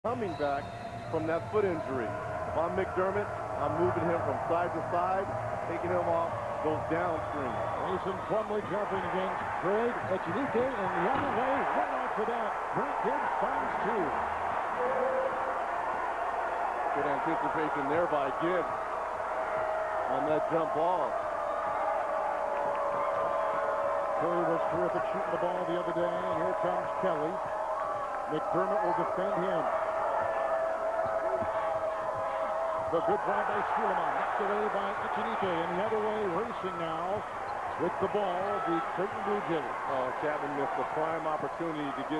coming back from that foot injury. If I'm McDermott, I'm moving him from side to side, taking him off, goes downstream. Mason Plumlee jumping against Craig Echenique, and the other way, right after that, Grant Gibbs finds two. Good anticipation there by Gibbs on that jump ball. Curry was terrific shooting the ball the other day, and here comes Kelly. McDermott will defend him. The good drive by Suleiman, knocked away by Echenique, and the other way, racing now with the ball, the Creighton Bluejays. Oh, Chapman missed a prime opportunity to get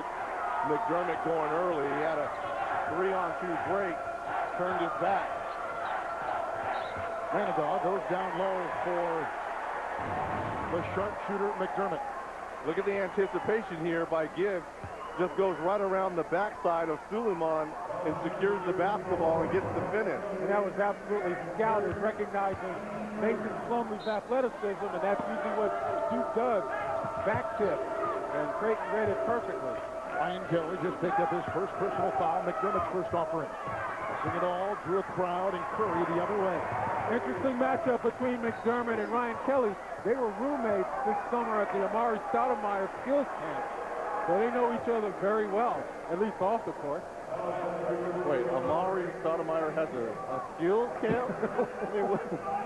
McDermott going early. He had a 3-on-2 break, turned his back. Ranagall goes down low for the sharpshooter McDermott. Look at the anticipation here by Gibbs. Just goes right around the backside of Suleiman and secures the basketball and gets the finish. And that was absolutely scouted, recognizing Mason Plumlee's athleticism, and that's usually what Duke does, back tip. And Creighton read it perfectly. Ryan Kelly just picked up his first personal foul, McDermott's first offering. Passing it all, drew a crowd, and Curry the other way. Interesting matchup between McDermott and Ryan Kelly. They were roommates this summer at the Amari Stoudemire skills camp. So they know each other very well, at least off the court. Wait, Amari Stoudemire has a skills camp? I mean,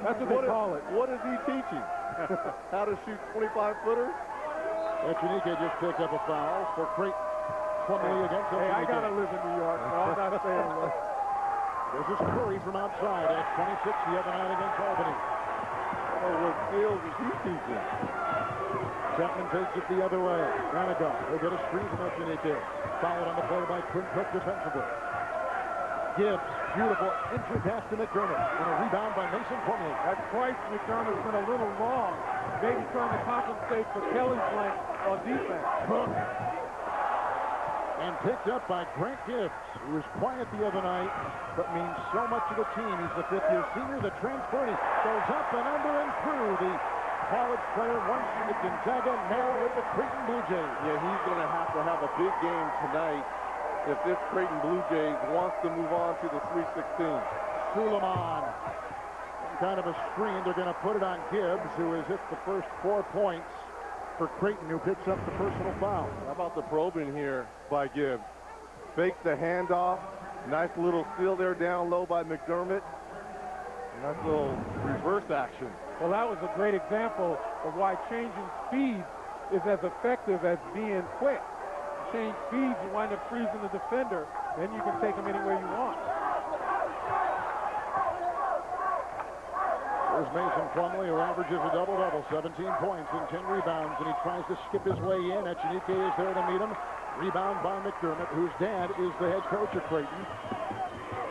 that's what they call it. What is he teaching? How to shoot 25-footers? Echenique just picked up a foul for Creighton. Plumlee against him. Hey, I gotta live in New York, so I'm not saying what. There's this Curry from outside at 26 the other night against Albany. Oh, what skills is he teaching? Chapman takes it the other way. Ranagall will get a screen from Echenique. Followed on the play by Quinn Cook defensively. Gibbs, beautiful entry pass to McDermott. And a rebound by Mason Plumlee. That's twice McDermott's been a little long. Maybe trying to compensate for Kelly's length on defense. And picked up by Grant Gibbs, who was quiet the other night, but means so much to the team. He's the fifth-year senior, the transfer, and he goes up and under and through. The college player once at Gonzaga, now with the Creighton Bluejays. Yeah, he's going to have a big game tonight if this Creighton Bluejays wants to move on to the Sweet 16. Suleiman, kind of a screen. They're going to put it on Gibbs, who has hit the first 4 points for Creighton, who picks up the personal foul. How about the probing here by Gibbs? Fakes the handoff. Nice little steal there down low by McDermott. Nice little reverse action. Well, that was a great example of why changing speeds is as effective as being quick. Change speeds, you wind up freezing the defender, then you can take him anywhere you want. There's Mason Plumlee, who averages a double-double, 17 points and 10 rebounds, and he tries to skip his way in. Echenique is there to meet him. Rebound by McDermott, whose dad is the head coach of Creighton.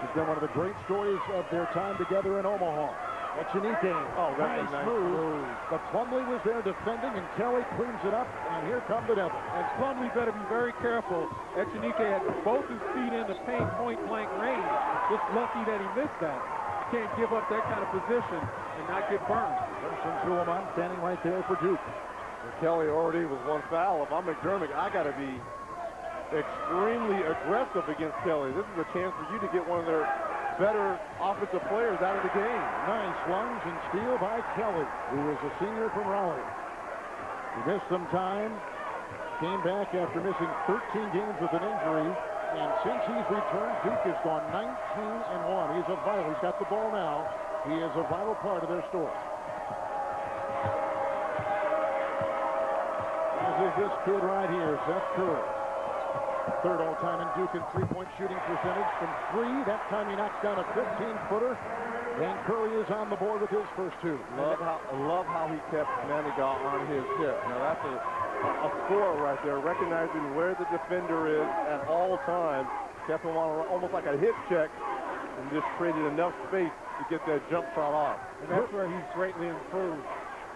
She's been one of the great stories of their time together in Omaha. Echenique, that's a nice move. But Plumlee was there defending, and Kelly cleans it up, and here come the Devils. And Plumlee better be very careful. Echenique had both his feet in the paint point-blank range. Just lucky that he missed that. You can't give up that kind of position and not get burned. Carson Suleiman standing right there for Duke. And Kelly already was one foul. If I'm McDermott, I got to be extremely aggressive against Kelly. This is a chance for you to get one of their better offensive players out of the game. Nice lunge and steal by Kelly, who is a senior from Raleigh. He missed some time, came back after missing 13 games with an injury, and since he's returned, Duke has gone 19-1. He's got the ball now. He is a vital part of their story. As is this kid right here, Seth Curry. Third all-time in Duke in three-point shooting percentage from 3. That time he knocks down a 15-footer. And Curry is on the board with his first 2. Love how he kept Manigault on his hip. Now that's a score right there, recognizing where the defender is at all times. Kept him on almost like a hip check and just created enough space to get that jump shot off. And that's where he's greatly improved.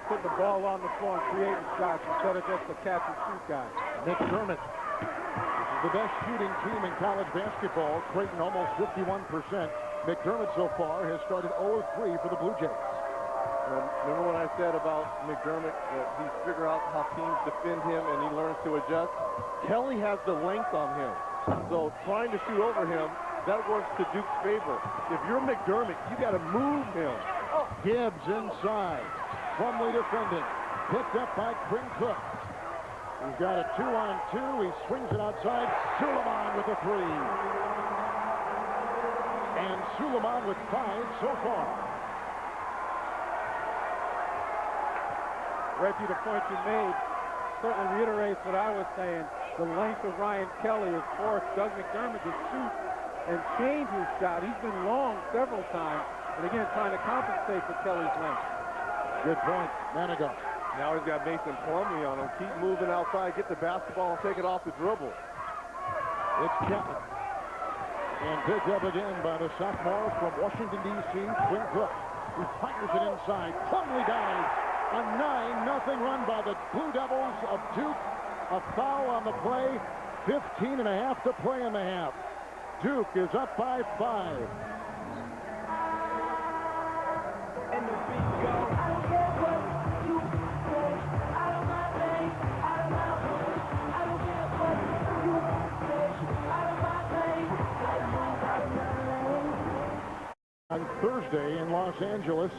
Putting the ball on the floor and creating shots instead of just a catch-and-shoot guy. McDermott. The best shooting team in college basketball. Creighton almost 51%. McDermott so far has started 0-3 for the Blue Jays. Remember what I said about McDermott, that he's figured out how teams defend him and he learns to adjust? Kelly has the length on him. So trying to shoot over him, that works to Duke's favor. If you're McDermott, you got to move him. Gibbs inside. Plumlee defending. Picked up by Quinn Cook. He's got a 2-on-2. He swings it outside. Suleiman with a 3. And Suleiman with 5 so far. Reggie, the point you made certainly reiterates what I was saying. The length of Ryan Kelly has forced Doug McDermott to shoot and change his shot. He's been long several times, and again, trying to compensate for Kelly's length. Good point. Manigault. Now he's got Mason Plumlee on him. Keep moving outside, get the basketball, and take it off the dribble. It's Chapman. And picked up again by the sophomore from Washington, D.C., Quinn Cook, who fires it inside. Plumlee dives. A 9-0 run by the Blue Devils of Duke. A foul on the play. 15 and a half to play in the half. Duke is up by 5. And the beat goes. I don't care what you say. I don't mind things. I don't mind things. I don't care what you say. I don't mind things. I don't mind things. On Thursday in Los Angeles,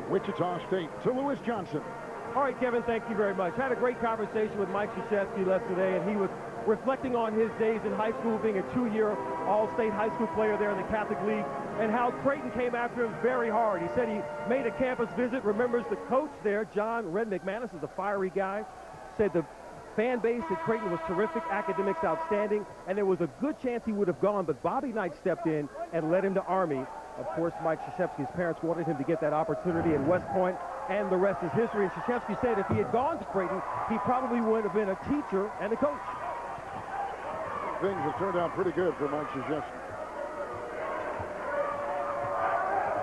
Wichita State to Lewis Johnson. All right, Kevin, thank you very much. Had a great conversation with Mike Krzyzewski yesterday, and he was reflecting on his days in high school, being a 2-year All-State high school player there in the Catholic League, and how Creighton came after him very hard. He said he made a campus visit, remembers the coach there, John Red McManus, is a fiery guy, said the fan base at Creighton was terrific, academics outstanding, and there was a good chance he would have gone, but Bobby Knight stepped in and led him to Army. Of course, Mike Krzyzewski's parents wanted him to get that opportunity in West Point, and the rest is history. And Krzyzewski said if he had gone to Creighton, he probably would have been a teacher and a coach. Things have turned out pretty good for Mike Krzyzewski.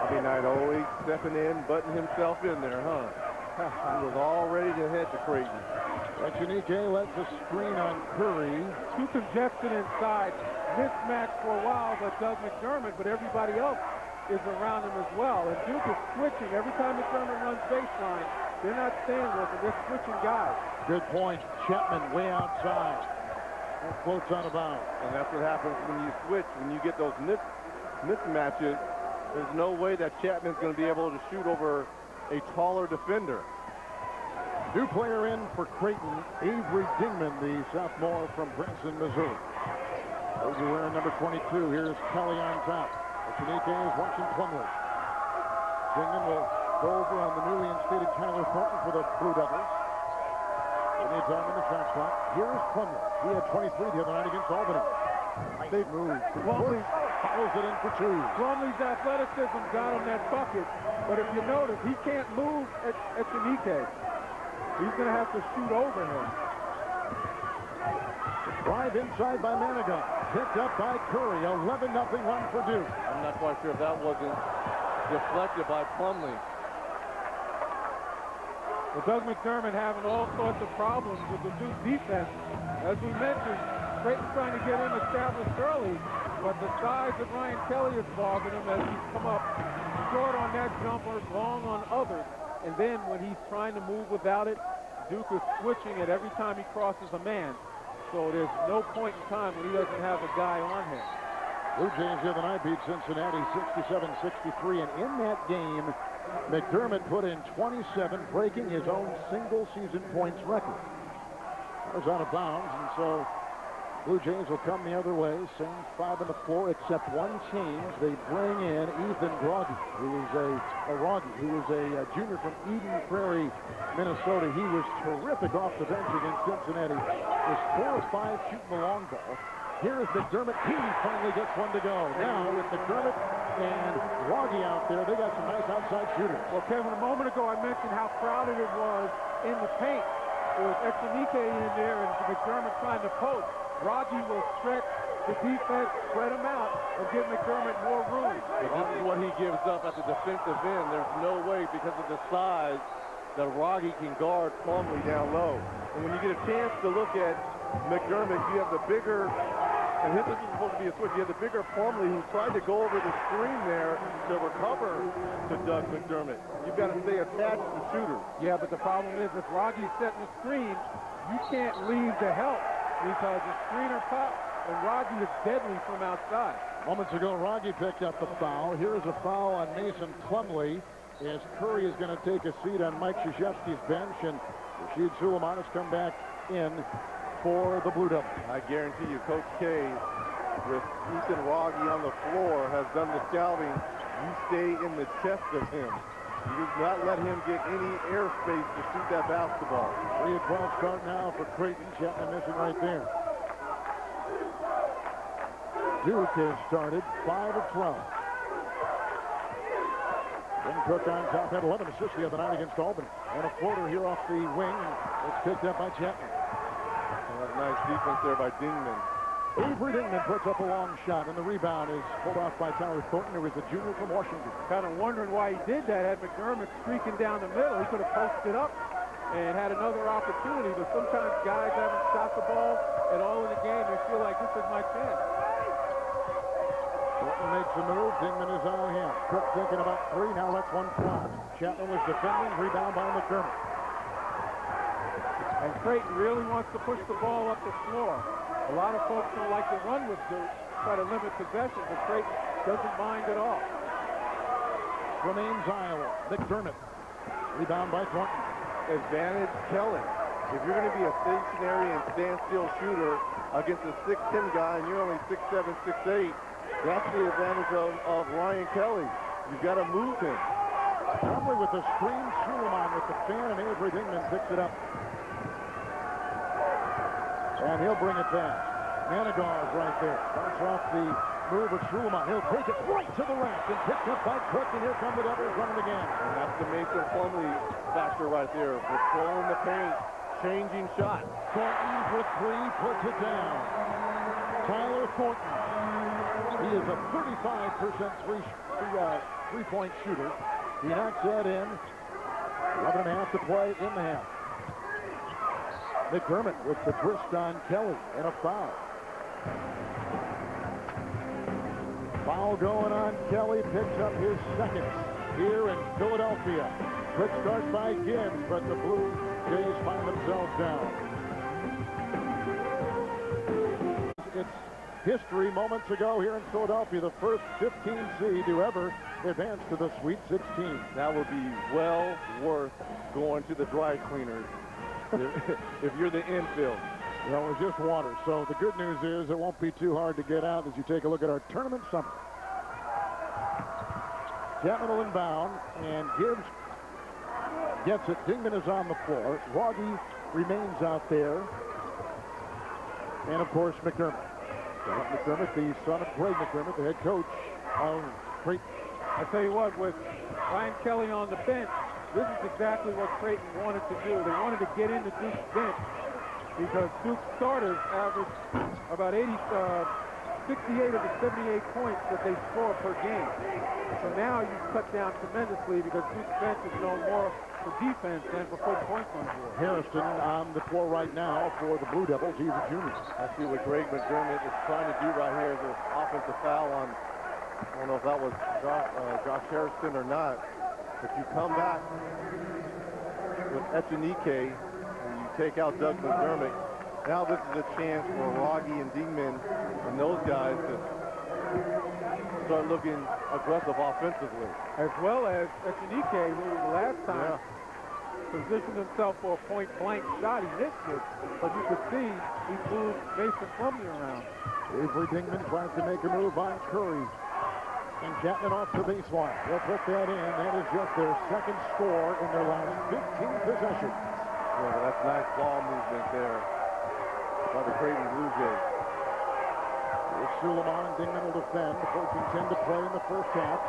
Bobby Knight always stepping in, butting himself in there, huh? He was all ready to head to Creighton. Echenike lets a screen on Curry. Too congested inside. Mismatch for a while by Doug McDermott, but everybody else is around him as well. And Duke is switching. Every time McDermott runs baseline, they're not staying with him. They're switching guys. Good point. Chapman way outside. That floats out of bounds. And that's what happens when you switch. When you get those mismatches, there's no way that Chapman's going to be able to shoot over a taller defender. New player in for Creighton, Avery Dingman, the sophomore from Branson, Missouri. Those are wearing number 22. Here's Kelly on top. Echenike is watching Plumlee. Dingman will go over on the newly instated Tyler Thornton for the Blue Devils. Plenty of time in the shot clock. Here's Plumlee. He had 23 the other night against Albany. Nice move. Plumlee follows it in for 2. Plumlee's athleticism got him that bucket, but if you notice, he can't move at Echenike. He's going to have to shoot over him. Drive inside by Manigault. Picked up by Curry. 11-0 run for Duke. I'm not quite sure if that wasn't deflected by Plumlee. Well, Doug McDermott having all sorts of problems with the Duke defense. As we mentioned, Creighton's trying to get him established early, but the size of Ryan Kelly is bothering him as he's come up short on that jumper, long on others. And then when he's trying to move without it, Duke is switching it every time he crosses a man. So there's no point in time when he doesn't have a guy on him. Blue Jays the other night beat Cincinnati 67-63, and in that game, McDermott put in 27, breaking his own single-season points record. That was out of bounds, and so Blue Jays will come the other way. Same 5 on the floor, except one change. They bring in Ethan Groggy, who is a junior from Eden Prairie, Minnesota. He was terrific off the bench against Cincinnati. Was 4 of 5 shooting the long ball. Here is McDermott. He finally gets one to go. Now with McDermott and Groggy out there, they got some nice outside shooters. Well, Kevin, a moment ago I mentioned how crowded it was in the paint. There was Echenike in there and McDermott trying to post. Groggy will stretch the defense, spread him out, and give McDermott more room. But this is what he gives up at the defensive end. There's no way, because of the size, that Groggy can guard Plumlee down low. And when you get a chance to look at McDermott, you have the bigger, and this is supposed to be a switch, you have the bigger Plumlee who tried to go over the screen there to recover to Doug McDermott. You've got to stay attached to shooters. Yeah, but the problem is if Groggy's setting the screen, you can't leave to help because the screener pops and Rocky is deadly from outside. Moments ago, Rocky picked up the foul. Here is a foul on Mason Plumlee as Curry is going to take a seat on Mike Krzyzewski's bench, and Rashid Suleiman has come back in for the Blue Devils. I guarantee you, Coach K, with Ethan Rogge on the floor, has done the scouting. You stay in the chest of him. You do not let him get any airspace to shoot that basketball. 3-12 start now for Creighton. Chapman missing right there. Duke has started 5 of 12. Ben Cook on top, had 11 assists the other night against Albany. And a floater here off the wing. It's picked up by Chapman. Nice defense there by Dingman. Avery Dingman puts up a long shot, and the rebound is pulled off by Tyler Thornton, who is a junior from Washington. Kind of wondering why he did that. Had McDermott streaking down the middle, he could have posted up and had another opportunity. But sometimes guys haven't shot the ball at all in the game. They feel like this is my chance. Thornton makes a move. Dingman is on him. Cook thinking about three. Now that's one fly. Chapman was defending. Rebound by McDermott. And Creighton really wants to push the ball up the floor. A lot of folks don't like to run with Duke, try to limit possession, but Creighton doesn't mind at all. Remains Iowa. McDermott. Rebound by Thornton. Advantage Kelly. If you're going to be a stationary and standstill shooter against a 6'10 guy and you're only 6'7", 6'8", that's the advantage of Ryan Kelly. You've got to move him. Probably with the screen, Suleiman with the fan, and Avery Dingman picks it up. And he'll bring it back. Manigar is right there. Starts off the move of Suleiman. He'll take it right to the rack and picked up by Cook, and here come the Devils running again. And that's the Mason Plumlee factor right there. Patrolling the paint, changing shots. Thornton for three, puts it down. Tyler Thornton. He is a 35% three-point shooter. He knocks that in. 11 and a half to play in the half. McDermott with the twist on Kelly and a foul. Foul going on Kelly, picks up his second here in Philadelphia. Quick start by Gibbs, but the Blue Jays find themselves down. It's history moments ago here in Philadelphia, the first 15 seed to ever advance to the Sweet 16. That would be well worth going to the dry cleaners if you're the infield. Well, it was just water, so the good news is it won't be too hard to get out as you take a look at our tournament summary. Chapman will inbound, and Gibbs gets it. Dingman is on the floor. Rogge remains out there. And, of course, McDermott. McDermott, the son of Greg McDermott, the head coach of Creighton. I tell you what, with Ryan Kelly on the bench, this is exactly what Creighton wanted to do. They wanted to get into Duke's bench because Duke's starters averaged about 68 of the 78 points that they score per game. So now you cut down tremendously because Duke's bench is known more for defense than for putting points on the board. Harrison on the floor right now for the Blue Devils. He's a junior. I see what Greg McDermott is trying to do right here is an offensive foul on, I don't know if that was Josh Harrison or not. If you come back with Echenike and you take out Doug McDermott, now this is a chance for Rogge and Dingman and those guys to start looking aggressive offensively. As well as Echenike, who the last time positioned himself for a point-blank shot. He missed it, but you could see he moved Mason Plumlee around. Avery Dingman tries to make a move on Curry. And Chapman off the baseline. They'll put that in. That is just their second score in their last 15 possessions. Yeah, that's nice ball movement there by the Creighton Bluejays. Here's Suleiman and Dingman will defend. 14-10 to play in the first half.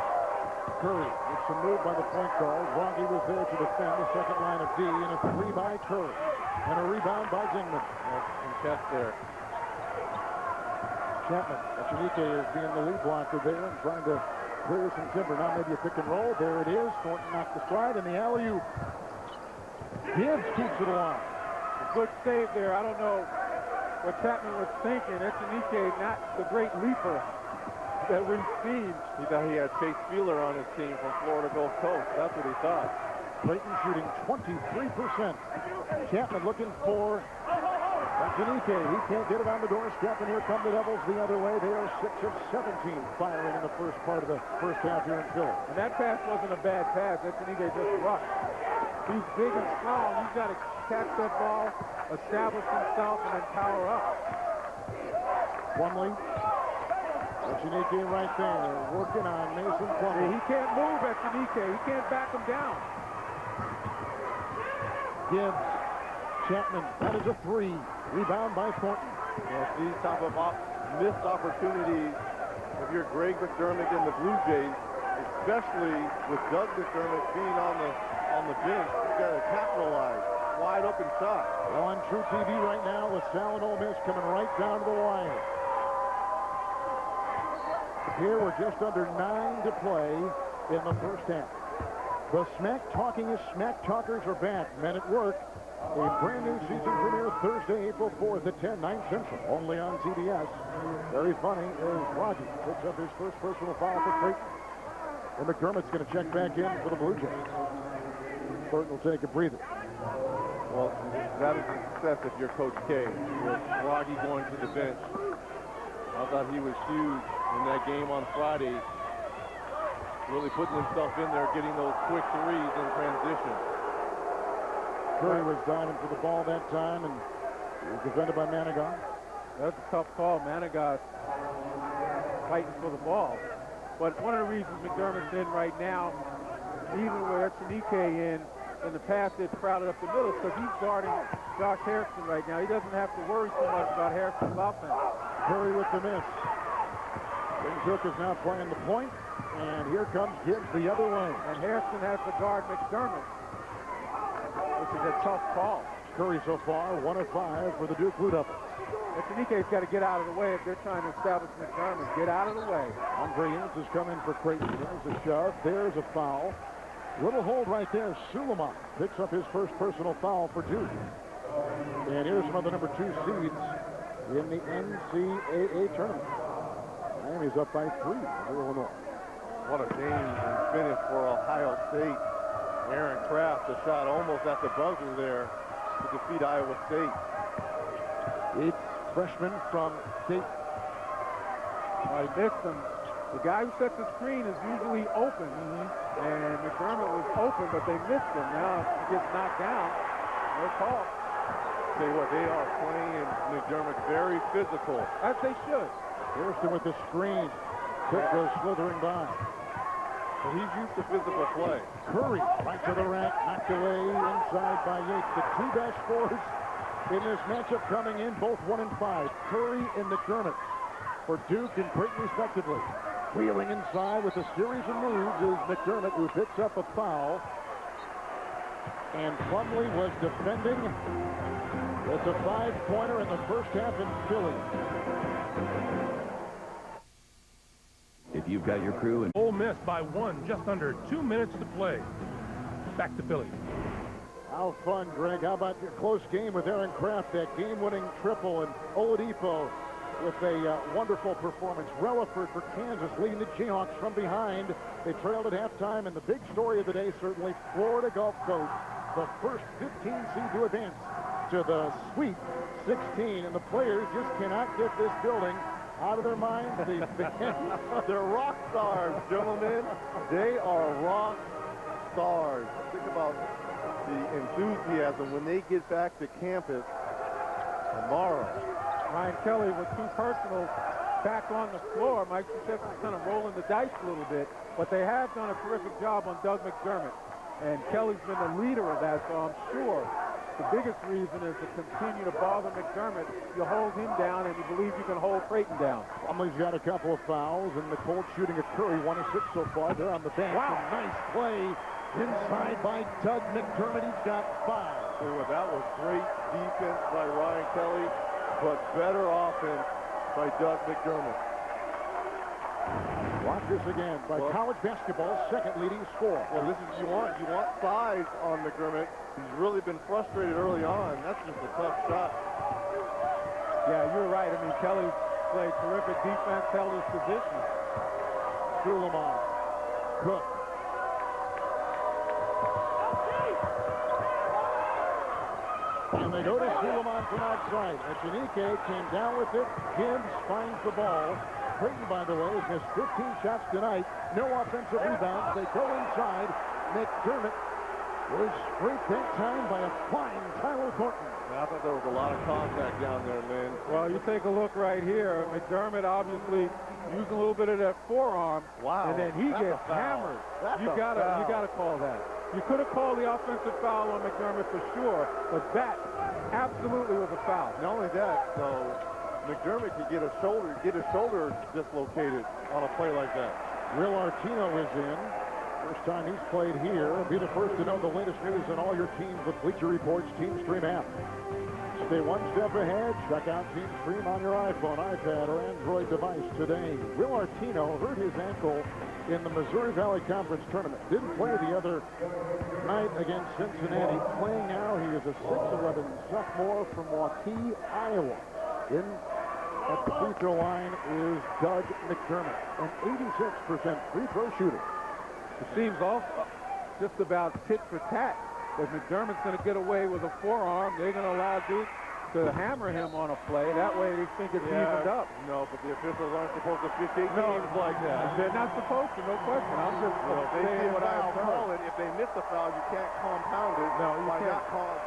Curry makes a move by the point guard. Rogge was there to defend the second line of D, and a three by Curry. And a rebound by Dingman. And chest there. Chapman, Echenike is being the lead blocker there and trying to clear some timber. Now maybe a pick and roll. There it is. Thornton knocked the slide, and the alley-oop. Gibbs keeps it alive. A good save there. I don't know what Chapman was thinking. Echenike, not the great leaper that we've seen. He thought he had Chase Wheeler on his team from Florida Gulf Coast. That's what he thought. Creighton shooting 23%. Chapman looking for Antonike, he can't get it on the doorstep, and here come the Devils the other way. They are 6 of 17 firing in the first part of the first half here in Philly. And that pass wasn't a bad pass. Antonike just rushed. He's big and strong. He's got to catch that ball, establish himself, and then power up. Plumlee. Antonike right there, working on Mason Plumlee. He can't move Antonike. He can't back him down. Gibbs. Chapman, that is a 3. Rebound by Thornton. Yes, these type of missed opportunities, if you're Greg McDermott and the Blue Jays, especially with Doug McDermott being on the bench, you got to capitalize. Wide open shot. On True TV right now, LaSalle and Ole Miss coming right down to the wire. Here we're just under 9 to play in the first half. The Smack Talkingest Smack Talkers are back. Men at Work. A brand new season premiere Thursday, April 4th at 10, 9 Central, only on CBS. Very funny is Rocky picks up his first personal foul for Creighton. And McDermott's going to check back in for the Blue Jays. Burton will take a breather. Well, that is a success if you're Coach K. With Froggy going to the bench. I thought he was huge in that game on Friday. Really putting himself in there, getting those quick threes in transition. Curry was diving for the ball that time, and he was defended by Manigat. That's a tough call. Manigat fighting for the ball. But one of the reasons McDermott's in right now, even with Antonike in the past, it's crowded up the middle, because he's guarding Josh Harrison right now. He doesn't have to worry so much about Harrison's offense. Curry with the miss. Cook is now playing the point, and here comes Gibbs the other way. And Harrison has to guard McDermott, which is a tough call. Curry so far, 1 of 5 for the Duke Blue Devils. Antonike's got to get out of the way if they're trying to establish McDermott. Get out of the way. Andre Ince has come in for Creighton. There's a shove. There's a foul. Little hold right there. Suleiman picks up his first personal foul for Duke. And here's some of the number 2 seeds in the NCAA tournament. Miami's up by 3 over Illinois. What a game and finish for Ohio State. Aaron Kraft, a shot almost at the buzzer there to defeat Iowa State. It's freshman from State. He missed him. The guy who sets the screen is usually open. And McDermott was open, but they missed him. Now he gets knocked down. No call. Tell you what, they are playing McDermott very physical. As they should. Harrison with the screen. Cook goes slithering by. But he's used to physical play. Curry right to the rack, knocked away inside by Yates. The 2 best scores in this matchup coming in, both 1 and 5. Curry and McDermott for Duke and Creighton respectively. Wheeling inside with a series of moves is McDermott, who picks up a foul. And Plumlee was defending. It's a 5-pointer in the first half in Philly. If you've got your crew and Ole Miss by 1, just under 2 minutes to play. Back to Philly. How fun, Greg. How about your close game with Aaron Kraft, that game-winning triple, and Oladipo with a wonderful performance. Relaford for Kansas leading the Jayhawks from behind. They trailed at halftime, and the big story of the day, certainly, Florida Gulf Coast, the first 15 seed to advance to the Sweet 16, and the players just cannot get this building out of their minds. They're rock stars, gentlemen. They are rock stars. Think about the enthusiasm when they get back to campus tomorrow. Ryan Kelly was too personal back on the floor. Mike Krzyzewski's kind of rolling the dice a little bit, but they have done a terrific job on Doug McDermott. And Kelly's been the leader of that, so I'm sure the biggest reason is to continue to bother McDermott. You hold him down, and you believe you can hold Creighton down. Plumlee's got a couple of fouls, and the Colts shooting at Curry, 1 of 6 so far. They're on the bench. Wow. A nice play inside by Doug McDermott. He's got 5. So that was great defense by Ryan Kelly, but better offense by Doug McDermott. Watch this again by college basketball's second leading scorer. Well, this is you want size on McDermott. He's really been frustrated early on. That's just a tough shot. Yeah, you're right. I mean, Kelly played terrific defense, held his position. Suleiman, Cook. And they They go to Suleiman from outside. Echenike came down with it. Gibbs finds the ball. Creighton, by the way, has missed 15 shots tonight. No offensive rebounds. They go inside. McDermott was scraped that time by a flying Tyler Thornton. I thought there was a lot of contact down there, Lynn. Well, you take a look right here. McDermott obviously using a little bit of that forearm. Wow. And then he gets hammered. You gotta call that. You could have called the offensive foul on McDermott for sure, but that absolutely was a foul. Not only that, though, McDermott could get his shoulder dislocated on a play like that. Will Artino is in. First time he's played here. Be the first to know the latest news on all your teams with Bleacher Report's Team Stream app. Stay one step ahead. Check out Team Stream on your iPhone, iPad, or Android device today. Will Artino hurt his ankle in the Missouri Valley Conference tournament. Didn't play the other night against Cincinnati. Playing now, he is a 6'11" sophomore from Waukee, Iowa. In at the free throw line is Doug McDermott, an 86% free throw shooter. It seems just about tit for tat that McDermott's going to get away with a forearm. They're going to allow Duke to hammer him on a play. That way they think it's evened up. No, but the officials aren't supposed to officiate games like that. They're not supposed to, no question. I'm just saying what I've heard. If they miss a foul, you can't compound it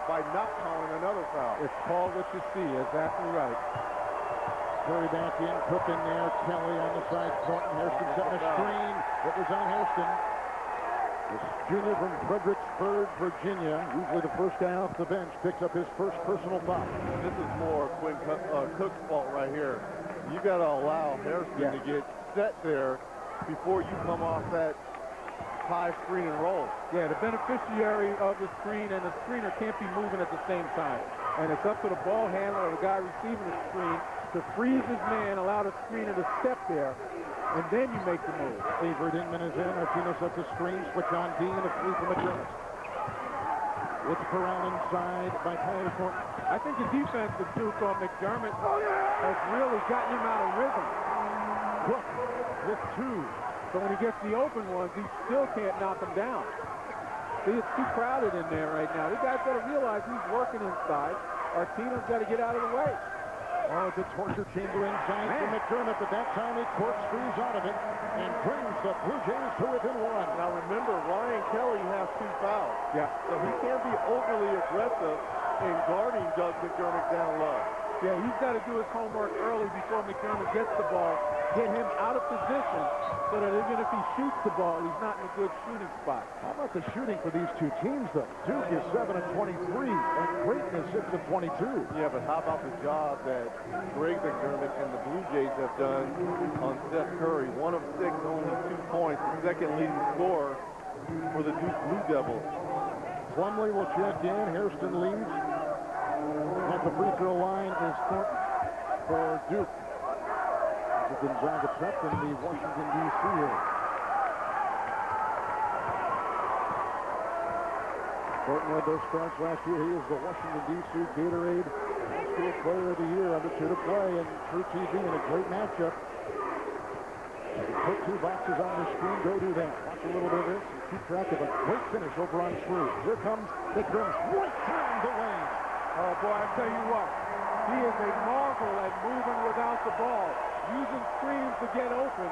by not calling another foul. It's called what you see. Exactly right. Curry back in, Cook in there, Kelly on the side, Thornton, Hairston setting a screen. It was on Hairston. This junior from Fredericksburg, Virginia, usually the first guy off the bench, picks up his first personal foul. This is more Quinn Cook's fault right here. You got to allow Hairston to get set there before you come off that high screen and roll. Yeah, the beneficiary of the screen and the screener can't be moving at the same time. And it's up to the ball handler or the guy receiving the screen to freeze his man, allow the screener to step there, and then you make the move. Avery Dingman is in. Artino sets a screen, switch on D, and a three from McDermott. It's corralled inside by Tyler Thornton. I think the defense of Duke on McDermott has really gotten him out of rhythm. Cook with two. So when he gets the open ones, he still can't knock them down. See, it's too crowded in there right now. These guys got to realize he's working inside. Artino's got to get out of the way. Oh, it's a torture chamber inside for McDermott, but that time he corkscrews out of it and brings the Blue Jays to within one. Now remember, Ryan Kelly has 2 fouls. Yeah. So he can't be overly aggressive in guarding Doug McDermott down low. Yeah, he's got to do his homework early before McDermott gets the ball, get him out of position so that even if he shoots the ball, he's not in a good shooting spot. How about the shooting for these two teams, though? Duke is 7 of 23, and Creighton is 6 of 22. Yeah, but how about the job that Greg McDermott and the Blue Jays have done on Steph Curry? 1 of 6, only 2 points, the second leading scorer for the Duke Blue Devils. Plumlee will check in. Hairston leads. At the free throw line is Thornton for Duke. This is Gonzaga Prep in the Washington, D.C. area. Thornton led those starts last year. He is the Washington, D.C. Gatorade School Player of the Year under 2 to play and True TV in a great matchup. Put 2 boxes on the screen. Go do that. Watch a little bit of this and keep track of a great finish over on Shreve. Here comes McDermott. Right down the lane. Oh, boy, I tell you what, he is a marvel at moving without the ball, using screens to get open,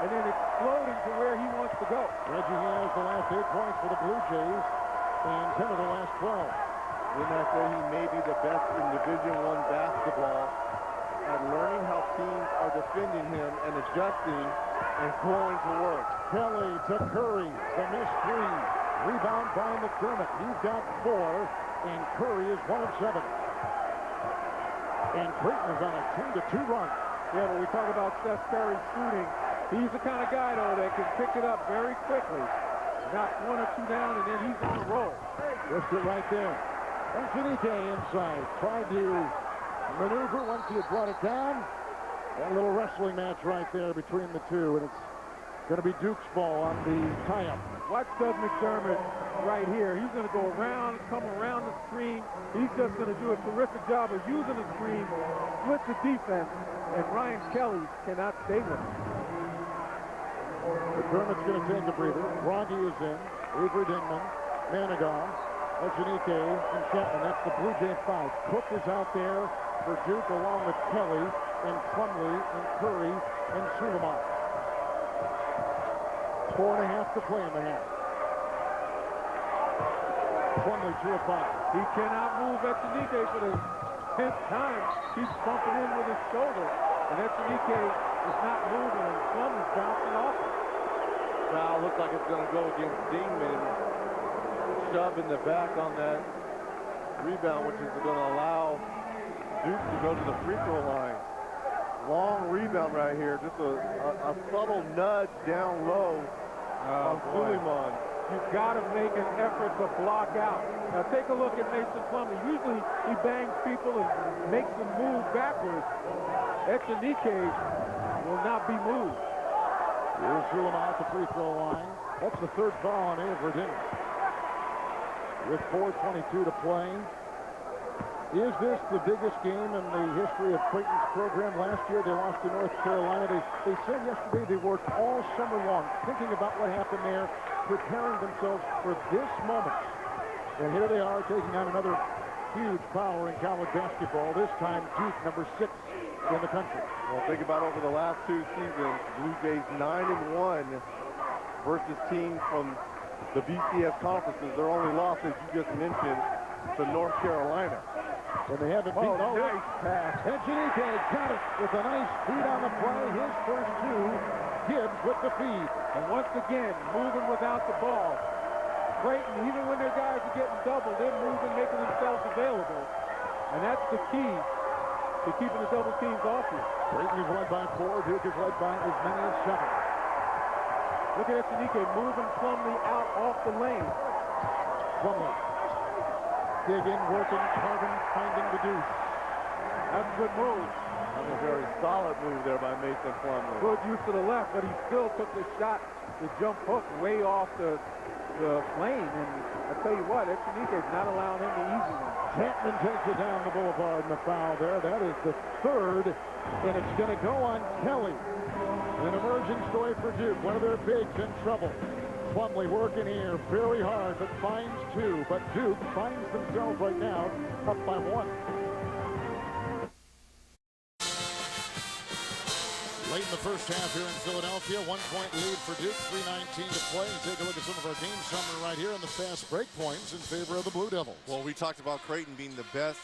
and then exploding to where he wants to go. Reggie has the last 8 points for the Blue Jays and 10 of the last 12. Didn't I say he may be the best in Division I basketball at learning how teams are defending him and adjusting and going to work. Kelly to Curry, the missed 3. Rebound by McDermott. He's got 4. And Curry is 1 of 7. And Creighton is on a 10-2 run. Yeah, but we talk about Steph Curry shooting. He's the kind of guy, though, that can pick it up very quickly. Knock 1 or 2 down, and then he's on the roll. Missed it right there. Echenike inside. Tried to maneuver once he had brought it down. That little wrestling match right there between the two, and it's going to be Duke's ball on the tie-up. Watch Doug McDermott right here. He's going to go around, come around the screen. He's just going to do a terrific job of using the screen, split the defense, and Ryan Kelly cannot stay with him. McDermott's going to take a breather. Broggy is in. Avery Dingman. Manigaw. Echenike and Chapman. That's the Blue Jay 5. Cook is out there for Duke along with Kelly and Plumlee and Curry and Suleiman. 4.5 to play in the half. Plumlee 2 of 5. He cannot move Echenike for the 10th time. He's bumping in with his shoulder. And Echenike is not moving, and Plumlee's bouncing off him. Foul looks like it's going to go against Dingman. Shove in the back on that rebound, which is going to allow Duke to go to the free throw line. Long rebound right here. Just a subtle nudge down low on Suleiman. You've got to make an effort to block out. Now take a look at Mason Plumlee. Usually he bangs people and makes them move backwards. Echenike will not be moved. Here's Suleiman at the free throw line. That's the 3rd foul on Virginia. With 4:22 to play. Is this the biggest game in the history of Creighton's program? Last year they lost to North Carolina. They said yesterday they worked all summer long thinking about what happened there, preparing themselves for this moment. And here they are taking on another huge power in college basketball. This time Duke, number 6 in the country. Well, think about over the last 2 seasons, Blue Jays 9-1 versus teams from the BCS conferences. Their only loss, as you just mentioned, to North Carolina. And they haven't beaten. Oh, nice pass. Echenike got it with a nice feed on the play. His first 2. Gibbs with the feed. And once again, moving without the ball. Creighton, even when their guys are getting doubled, they're moving, making themselves available. And that's the key to keeping the double teams off you. Creighton is led by 4. Duke is led by as many as 7. Look at Echenike moving Plumlee out off the lane. Plumlee. Digging, working, carving, finding the deuce. That's a good move. That's a very solid move there by Mason Plumlee. Good use to the left, but he still took the shot, the jump hook, way off the lane. And I tell you what, Echenike is not allowing him the easy one. Chapman takes it down the boulevard and the foul there. That is the 3rd, and it's going to go on Kelly. An emerging story for Duke. One of their bigs in trouble. Plumlee working here very hard, but finds 2. But Duke finds themselves right now up by 1. Late in the first half here in Philadelphia, 1-point lead for Duke, 3:19 to play. And take a look at some of our game summary right here on the fast break points in favor of the Blue Devils. Well, we talked about Creighton being the best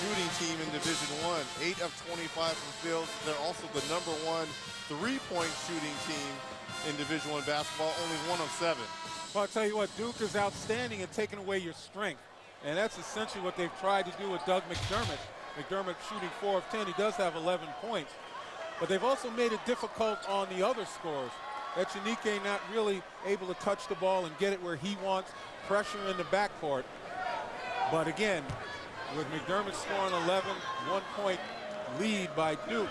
shooting team in Division I. 8 of 25 from field. They're also the #1 3-point shooting team in Division I basketball, only 1 of 7. Well, I'll tell you what, Duke is outstanding at taking away your strength. And that's essentially what they've tried to do with Doug McDermott. McDermott shooting 4 of 10. He does have 11 points. But they've also made it difficult on the other scorers. Echenike not really able to touch the ball and get it where he wants, pressure in the backcourt. But again, with McDermott scoring 11, 1-point lead by Duke.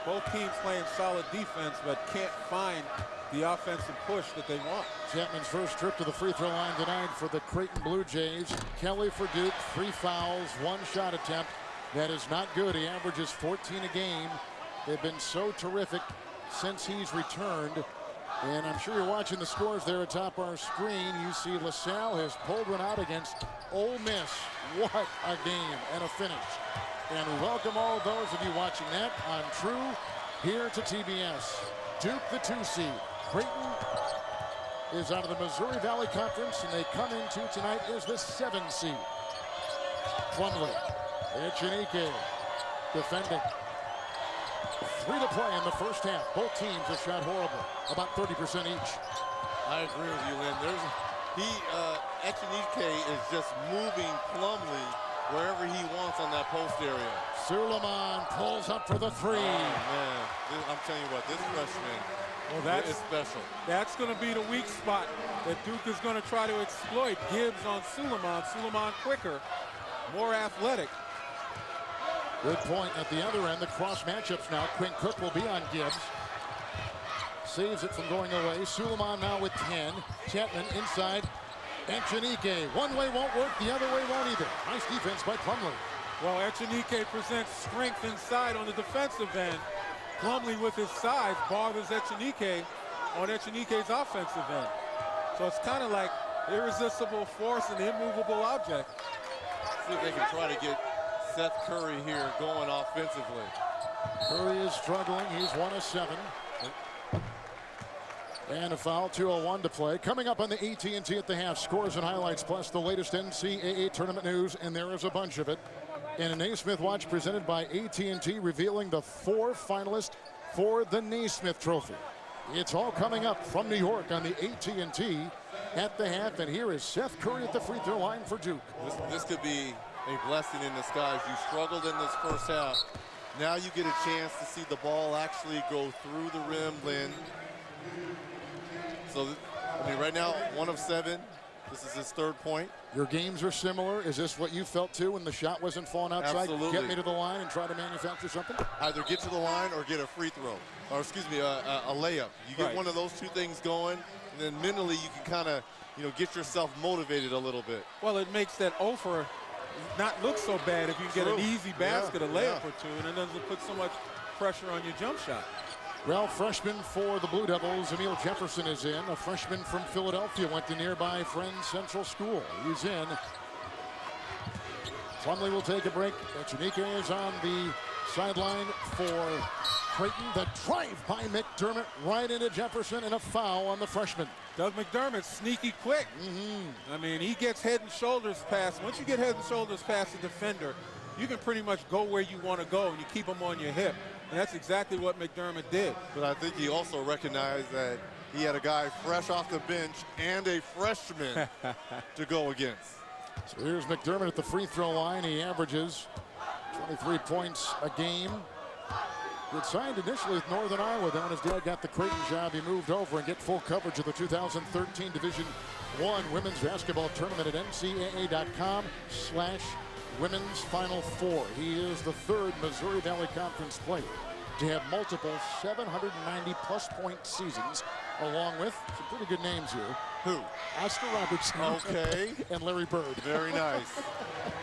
Both teams playing solid defense, but can't find the offensive push that they want. Chapman's first trip to the free throw line tonight for the Creighton Bluejays. Kelly for Duke, 3 fouls, 1 shot attempt. That is not good. He averages 14 a game. They've been so terrific since he's returned. And I'm sure you're watching the scores there atop our screen. You see LaSalle has pulled one out against Ole Miss. What a game and a finish. And welcome all those of you watching that on True here to TBS. Duke, the 2 seed. Creighton is out of the Missouri Valley Conference, and they come into tonight as the 7 seed. Plumlee, Echenike defending. 3 to play in the first half. Both teams have shot horrible, about 30% each. I agree with you, Lynn. Echenike is just moving Plumlee wherever he wants on that post area. Suleiman pulls up for the 3. Oh, man. I'm telling you what, this freshman is special. That's going to be the weak spot that Duke is going to try to exploit. Gibbs on Suleiman. Suleiman quicker, more athletic. Good point at the other end. The cross matchups now. Quinn Cook will be on Gibbs. Saves it from going away. Suleiman now with 10. Chapman inside. Echenike. One way won't work. The other way won't either. Nice defense by Plumlee. Well, Echenike presents strength inside on the defensive end. Plumlee with his size bothers Echenike on Echenike's offensive end. So it's kind of like irresistible force and immovable object. See if they can try to get Seth Curry here going offensively. Curry is struggling. He's 1 of 7. And a foul, 2:01 to play. Coming up on the AT&T at the half, scores and highlights, plus the latest NCAA tournament news, and there is a bunch of it. And a Naismith Watch presented by AT&T, revealing the 4 finalists for the Naismith Trophy. It's all coming up from New York on the AT&T at the half, and here is Seth Curry at the free throw line for Duke. This could be a blessing in disguise. You struggled in this first half. Now you get a chance to see the ball actually go through the rim, Lynn. So, I mean, right now, 1 of 7. This is his 3rd point. Your games are similar. Is this what you felt too when the shot wasn't falling outside? Absolutely. Get me to the line and try to manufacture something? Either get to the line or get a free throw. Or, excuse me, a layup. You get one of those 2 things going, and then mentally you can kind of, you know, get yourself motivated a little bit. Well, it makes that offer not look so bad if you get an easy basket, a layup or 2, and it doesn't put so much pressure on your jump shot. Well, freshman for the Blue Devils, Emil Jefferson is in. A freshman from Philadelphia went to nearby Friends Central School. He's in. Plumlee will take a break. Echenike is on the sideline for Creighton. The drive by McDermott right into Jefferson, and a foul on the freshman. Doug McDermott, sneaky quick. I mean, he gets head and shoulders past. Once you get head and shoulders past the defender, you can pretty much go where you want to go, and you keep him on your hip. And that's exactly what McDermott did. But I think he also recognized that he had a guy fresh off the bench and a freshman to go against. So here's McDermott at the free throw line. He averages 23 points a game. He had signed initially with Northern Iowa. Then when his dad got the Creighton job, he moved over and get full coverage of the 2013 Division I Women's Basketball Tournament at NCAA.com/Women's Final Four. He is the 3rd Missouri Valley Conference player to have multiple 790-plus point seasons, along with some pretty good names here. Who? Oscar Robertson. Okay. And Larry Bird. Very nice.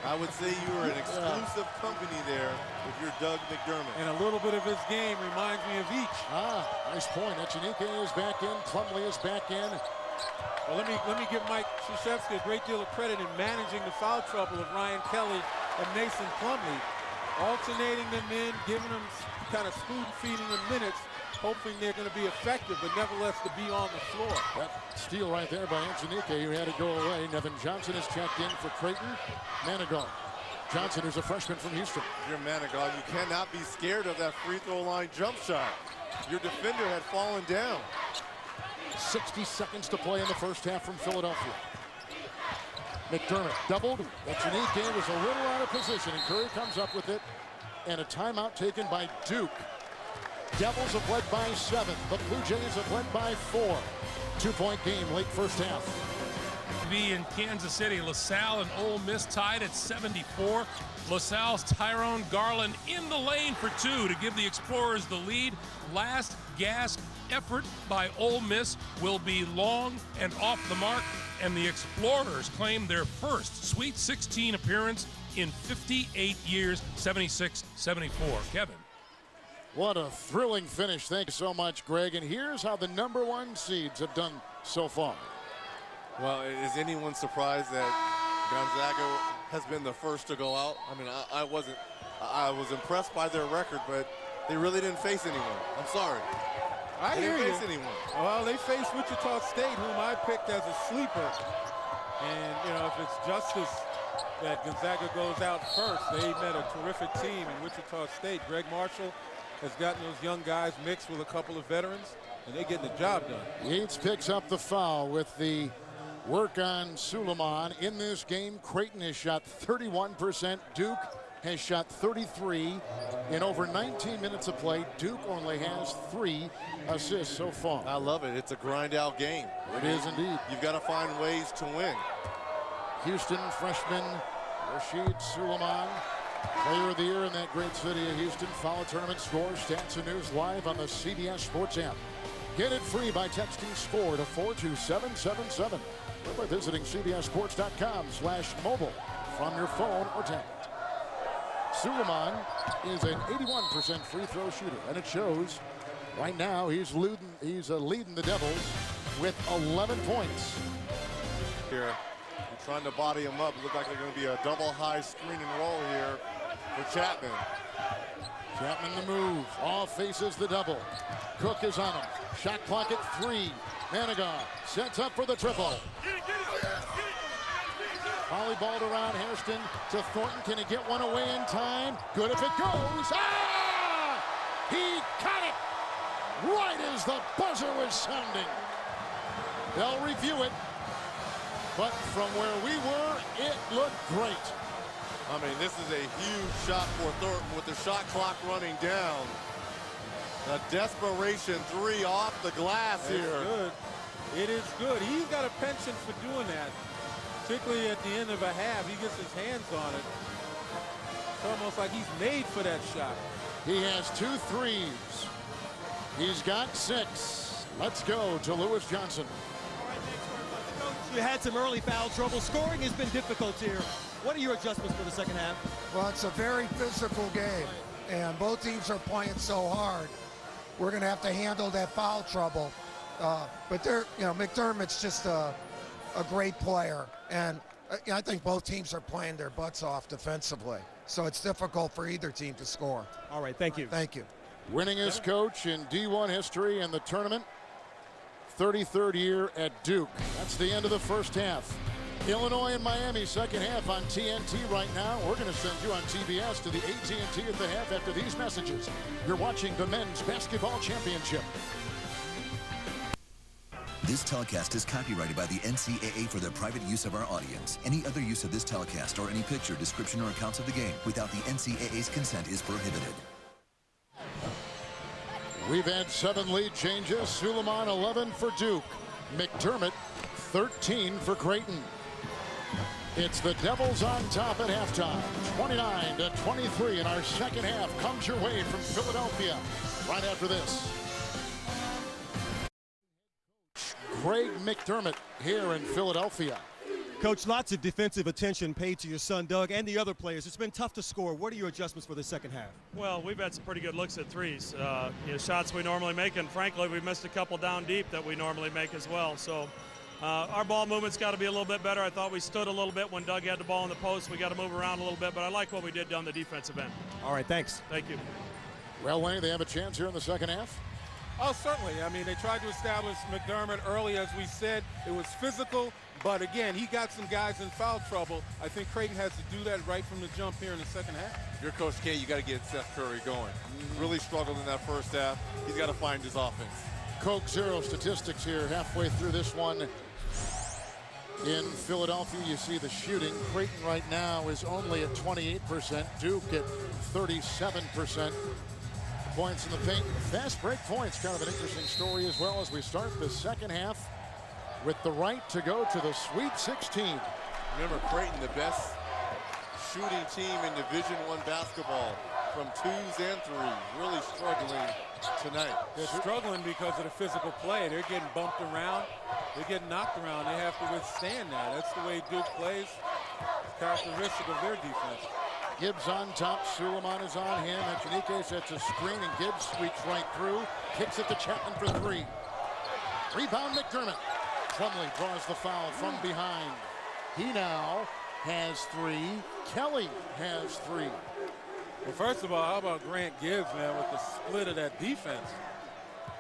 I would say you were an exclusive company there with your Doug McDermott. And a little bit of his game reminds me of each. Nice point. Echenike is back in. Plumlee is back in. Well, let me give Mike Krzyzewski a great deal of credit in managing the foul trouble of Ryan Kelly and Mason Plumlee, alternating them in, giving them kind of spoon-feeding them minutes, hoping they're going to be effective, but nevertheless to be on the floor. That steal right there by Echenike, who had to go away. Nevin Johnson is checked in for Creighton. Manigault. Johnson, who's a freshman from Houston. If you're Manigault, you cannot be scared of that free throw line jump shot. Your defender had fallen down. 60 seconds to play in the first half from Philadelphia. McDermott doubled. Echenike was a little out of position, and Curry comes up with it. And a timeout taken by Duke. Devils have led by 7. The Blue Jays have led by 4. 2-point game late first half. Be in Kansas City, LaSalle and Ole Miss tied at 74. LaSalle's Tyrone Garland in the lane for 2 to give the Explorers the lead. Last gasp effort by Ole Miss will be long and off the mark, and the Explorers claim their first Sweet 16 appearance in 58 years, 76-74. Kevin. What a thrilling finish. Thank you so much, Greg. And here's how the #1 seeds have done so far. Well, is anyone surprised that Gonzaga has been the first to go out? I mean, I was impressed by their record, but they really didn't face anyone. I'm sorry. I hear you. They didn't face anyone. Well, they faced Wichita State, whom I picked as a sleeper. And, you know, if it's justice that Gonzaga goes out first, they met a terrific team in Wichita State. Greg Marshall has gotten those young guys mixed with a couple of veterans, and they're getting the job done. Yates picks up the foul with the work on Suleiman. In this game, Creighton has shot 31%. Duke has shot 33. In over 19 minutes of play, Duke only has 3 assists so far. I love it. It's a grind-out game. It is indeed. You've got to find ways to win. Houston freshman Rashid Suleiman, player of the year in that great city of Houston. Follow tournament scores, stats, and news live on the CBS Sports app. Get it free by texting SCORE to 42777 or by visiting cbssports.com/mobile from your phone or tablet. Suleiman is an 81% free throw shooter, and it shows. Right now, he's leading the Devils with 11 points. here. They're trying to body him up. It looks like they're going to be a double high screen and roll here for Chapman. Chapman the move. All faces the double. Cook is on him. Shot clock at 3. Manigault sets up for the triple. Volleyballed around Hairston to Thornton. Can he get one away in time? Good if it goes. Ah! He got it right as the buzzer was sounding. They'll review it, but from where we were, it looked great. I mean, this is a huge shot for Thornton with the shot clock running down. A desperation 3 off the glass here. Good. It is good. He's got a penchant for doing that. Particularly at the end of a half, he gets his hands on it. It's almost like he's made for that shot. He has 2 threes. He's got 6. Let's go to Lewis Johnson. All right, thanks very much, Coach. You had some early foul trouble. Scoring has been difficult here. What are your adjustments for the second half? Well, it's a very physical game, and both teams are playing so hard. We're going to have to handle that foul trouble. But McDermott's just a great player, and I think both teams are playing their butts off defensively. So it's difficult for either team to score. All right, thank you. Thank you. Winningest coach in D1 history in the tournament. 33rd year at Duke. That's the end of the first half. Illinois and Miami second half on TNT right now. We're going to send you on TBS to the AT&T at the half after these messages. You're watching the Men's Basketball Championship. This telecast is copyrighted by the NCAA for their private use of our audience. Any other use of this telecast or any picture, description, or accounts of the game without the NCAA's consent is prohibited. We've had 7 lead changes. Suleiman 11 for Duke. McDermott 13 for Creighton. It's the Devils on top at halftime. 29-23 in our second half comes your way from Philadelphia. Right after this. Craig McDermott here in Philadelphia. Coach, lots of defensive attention paid to your son, Doug, and the other players. It's been tough to score. What are your adjustments for the second half? Well, we've had some pretty good looks at threes. Shots we normally make, and frankly, we missed a couple down deep that we normally make as well. So our ball movement's got to be a little bit better. I thought we stood a little bit when Doug had the ball in the post. We got to move around a little bit, but I like what we did on the defensive end. All right, thanks. Thank you. Well, Wayne, they have a chance here in the second half. Oh, certainly. I mean, they tried to establish McDermott early, as we said. It was physical, but again, he got some guys in foul trouble. I think Creighton has to do that right from the jump here in the second half. If you're Coach K, you got to get Seth Curry going. Really struggled in that first half. He's got to find his offense. Coke Zero statistics here halfway through this one. In Philadelphia, you see the shooting. Creighton right now is only at 28%. Duke at 37%. Points in the paint. Fast break points, kind of an interesting story as well as we start the second half with the right to go to the Sweet 16. Remember, Creighton, the best shooting team in Division I basketball from 2s and 3s. Really struggling tonight. They're struggling because of the physical play. They're getting bumped around. They're getting knocked around. They have to withstand that. That's the way Duke plays. It's characteristic of their defense. Gibbs on top. Suleiman is on him. Echenike sets a screen, and Gibbs sweeps right through. Kicks it to Chapman for 3. Rebound McDermott. Plumlee draws the foul from behind. He now has 3. Kelly has 3. Well, first of all, how about Grant Gibbs, man, with the split of that defense?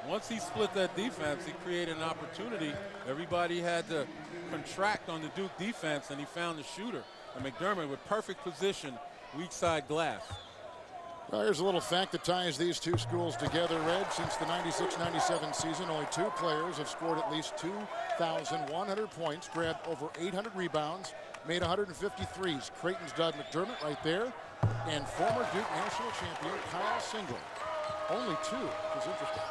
Once he split that defense, he created an opportunity. Everybody had to contract on the Duke defense, and he found the shooter. And McDermott with perfect position, weak side glass. Well, here's a little fact that ties these two schools together, Red. Since the 96-97 season, only 2 players have scored at least 2,100 points, grabbed over 800 rebounds, made 153s. Creighton's Doug McDermott right there, and former Duke national champion Kyle Single. Only 2, which is interesting.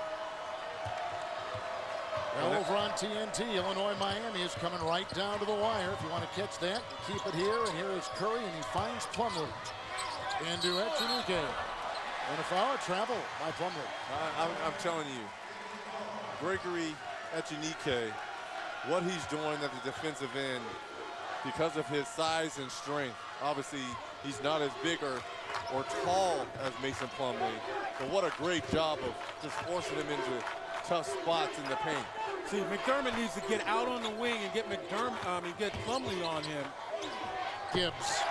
Well, over on TNT, Illinois-Miami is coming right down to the wire. If you want to catch that, keep it here. And here is Curry, and he finds Plumlee. Into Echenike. And a foul travel by Plumlee. I'm telling you, Gregory Echenike, what he's doing at the defensive end, because of his size and strength. Obviously, he's not as big or tall as Mason Plumlee. But what a great job of just forcing him into tough spots in the paint. See, McDermott needs to get out on the wing and get get Plumlee on him. Gibbs.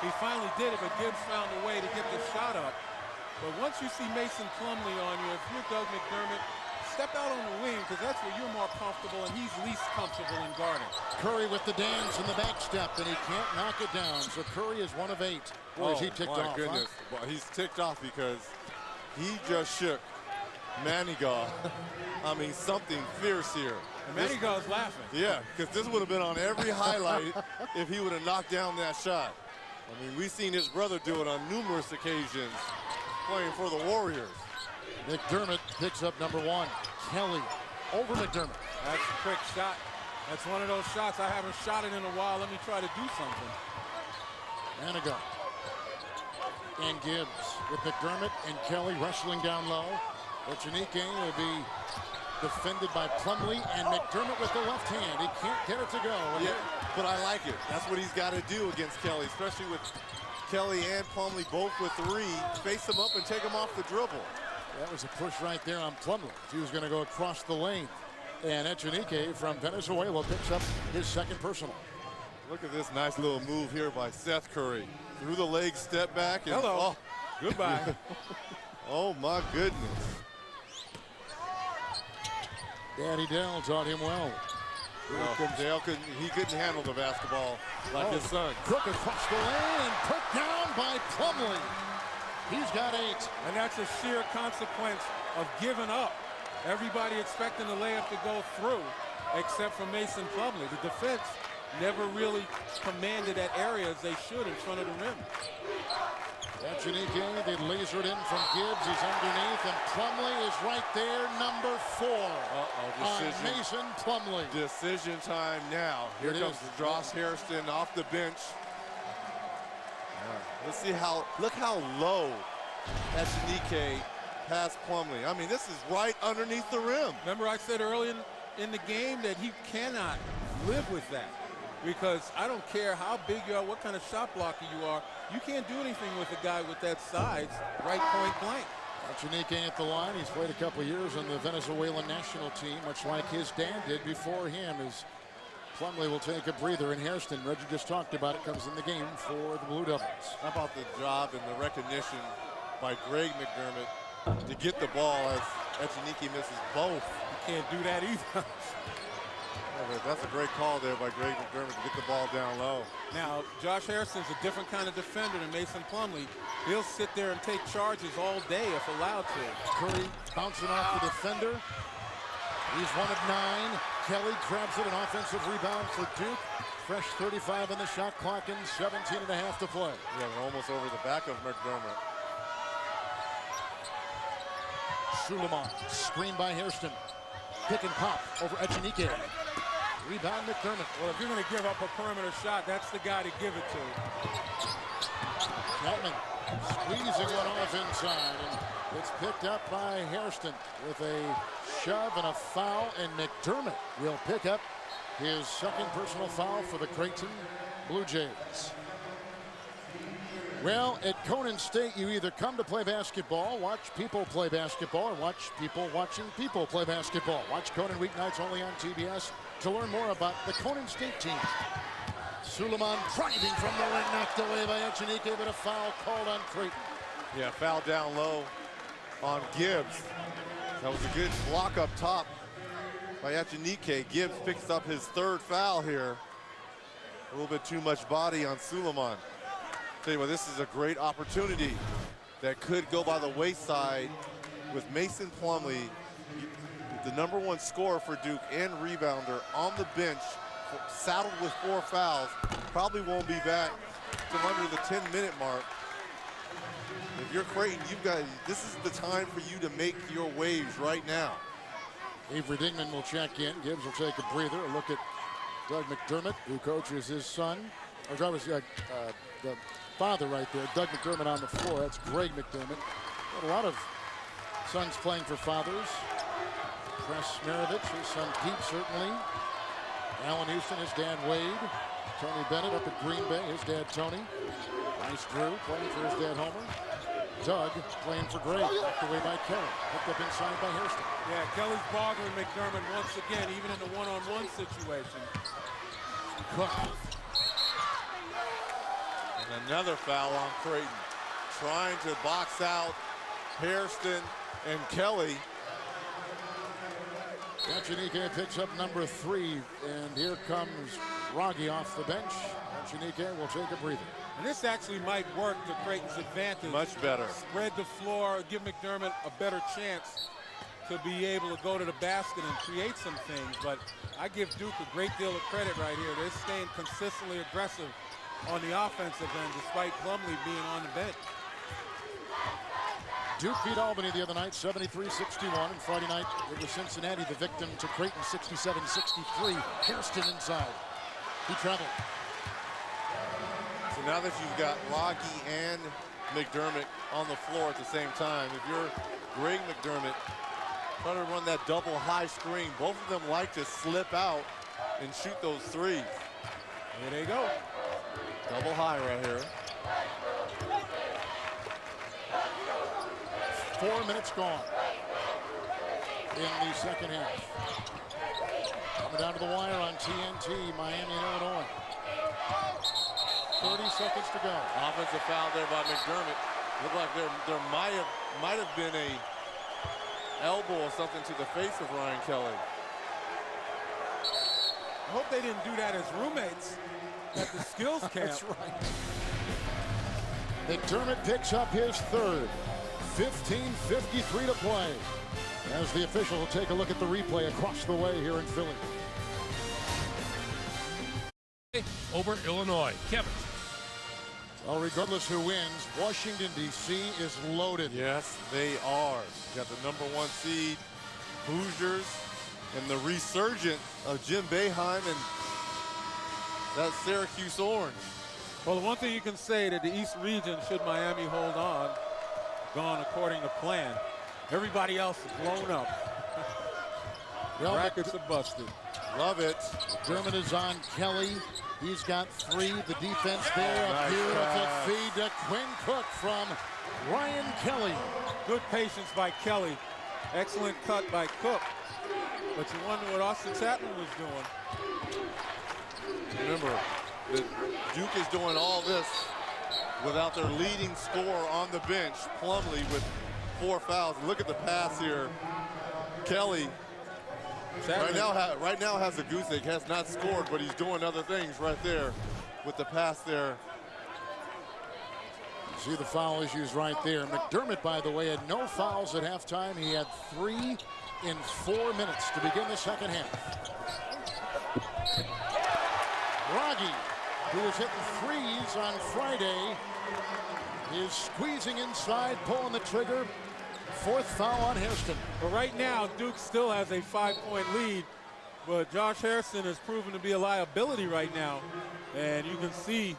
He finally did it, but Gibbs found a way to get the shot up. But once you see Mason Plumlee on you, if you're Doug McDermott, step out on the wing because that's where you're more comfortable and he's least comfortable in guarding. Curry with the dance and the back step, and he can't knock it down. So Curry is 1 of 8. Boy, is he ticked off. My goodness. Huh? Well, he's ticked off because he just shook Manigault. I mean, something fierce here. And Manigault's laughing. Yeah, because this would have been on every highlight if he would have knocked down that shot. I mean, we've seen his brother do it on numerous occasions playing for the Warriors. McDermott picks up number 1. Kelly over McDermott. That's a quick shot. That's one of those shots. I haven't shot it in a while. Let me try to do something. Manigault. And Gibbs with McDermott and Kelly wrestling down low. Echenique will be defended by Plumlee, and McDermott with the left hand. He can't get it to go. Yeah, but I like it. That's what he's got to do against Kelly, especially with Kelly and Plumlee both with 3. Face him up and take him off the dribble. That was a push right there on Plumlee. He was going to go across the lane. And Echenique from Venezuela picks up his 2nd personal. Look at this nice little move here by Seth Curry. Through the leg, step back. And, hello. Goodbye. Oh, my goodness. Danny Dell taught him well. Dale couldn't handle the basketball like his son. Cook across the lane and put down by Plumlee. He's got 8. And that's a sheer consequence of giving up. Everybody expecting the layup to go through, except for Mason Plumlee. The defense never really commanded that area as they should in front of the rim. Echenique, they lasered in from Gibbs. He's underneath, and Plumlee is right there, number 4. On Mason Plumlee. Decision time now. Here comes Josh Hairston off the bench. Let's see look how low Echenique has Plumlee. I mean, this is right underneath the rim. Remember I said early in the game that he cannot live with that. Because I don't care how big you are, what kind of shot blocker you are, you can't do anything with a guy with that size, right point blank. Echenique at the line. He's played a couple years on the Venezuelan national team, much like his dad did before him. As Plumlee will take a breather, and Hairston, Reggie just talked about it, comes in the game for the Blue Devils. How about the job and the recognition by Greg McDermott to get the ball as Echenique misses both. You can't do that either. That's a great call there by Greg McDermott to get the ball down low. Now, Josh Hairston's a different kind of defender than Mason Plumlee. He'll sit there and take charges all day if allowed to. Curry bouncing off the defender. He's 1 of 9. Kelly grabs it, an offensive rebound for Duke. Fresh 35 on the shot clock and 17.5 to play. Yeah, almost over the back of McDermott. Suleiman, screen by Hairston. Pick and pop over Echenique. Rebound McDermott. Well, if you're going to give up a perimeter shot, that's the guy to give it to. Keltman squeezing one off inside, and it's picked up by Hairston with a shove and a foul, and McDermott will pick up his 2nd personal foul for the Creighton Bluejays. Well, at Conan State, you either come to play basketball, watch people play basketball, or watch people watching people play basketball. Watch Conan weeknights only on TBS to learn more about the Conan State team. Suleiman driving from the ring, knocked away by Echenique, but a foul called on Creighton. Yeah, foul down low on Gibbs. That was a good block up top by Echenique. Gibbs picks up his 3rd foul here. A little bit too much body on Suleiman. Tell you what, this is a great opportunity that could go by the wayside with Mason Plumlee, the #1 scorer for Duke and rebounder, on the bench, saddled with 4 fouls. Probably won't be back till under the 10-minute mark. If you're Creighton, this is the time for you to make your waves right now. Avery Dingman will check in. Gibbs will take a breather. A look at Doug McDermott, who coaches his son. Or that was the father right there, Doug McDermott on the floor. That's Greg McDermott. Got a lot of sons playing for fathers. Press Smerovich, his son Pete, certainly. Allen Houston, his dad Wade. Tony Bennett up at Green Bay, his dad Tony. Nice Drew playing for his dad Homer. Doug playing for Gray. Knocked away by Kelly. Picked up inside by Hairston. Yeah, Kelly's bothering McDermott once again, even in the one-on-one situation. Cook. And another foul on Creighton. Trying to box out Hairston and Kelly. Echenike picks up number 3, and here comes Raggi off the bench. Echenike will take a breather. And this actually might work to Creighton's advantage. Much better. Spread the floor, give McDermott a better chance to be able to go to the basket and create some things. But I give Duke a great deal of credit right here. They're staying consistently aggressive on the offensive end, despite Plumlee being on the bench. Duke beat Albany the other night, 73-61. And Friday night, it was Cincinnati, the victim to Creighton, 67-63. Hairston inside. He traveled. So now that you've got Raggi and McDermott on the floor at the same time, if you're Greg McDermott, trying to run that double high screen, both of them like to slip out and shoot those threes. Here they go. Double high right here. 4 minutes gone in the second half. Coming down to the wire on TNT, Miami and Illinois. 30 seconds to go. Offensive foul there by McDermott. Looked like there might have been a elbow or something to the face of Ryan Kelly. I hope they didn't do that as roommates at the skills camp. That's right. McDermott picks up his third. 15:53 to play. As the official will take a look at the replay across the way here in Philly. Over Illinois. Kevin. Well, regardless who wins, Washington, D.C. is loaded. Yes, they are. You got the #1 seed, Hoosiers, and the resurgent of Jim Boeheim and that Syracuse Orange. Well, the one thing you can say that the East region, should Miami hold on, gone according to plan. Everybody else is blown up. Well, brackets are busted. Love it. German is on Kelly. He's got 3. The defense there. A beautiful feed to Quinn Cook from Ryan Kelly. Good patience by Kelly. Excellent cut by Cook. But you wonder what Austin Chapman was doing. Remember, Duke is doing all this without their leading scorer on the bench, Plumlee, with 4 fouls. Look at the pass here. Kelly right now has a goose egg, has not scored, but he's doing other things right there with the pass there. See the foul issues right there. McDermott, by the way, had no fouls at halftime. He had 3 in 4 minutes to begin the second half. Raggi, who was hitting 3s on Friday, is squeezing inside, pulling the trigger. 4th foul on Hairston. But right now, Duke still has a 5-point lead, but Josh Hairston has proven to be a liability right now. And you can see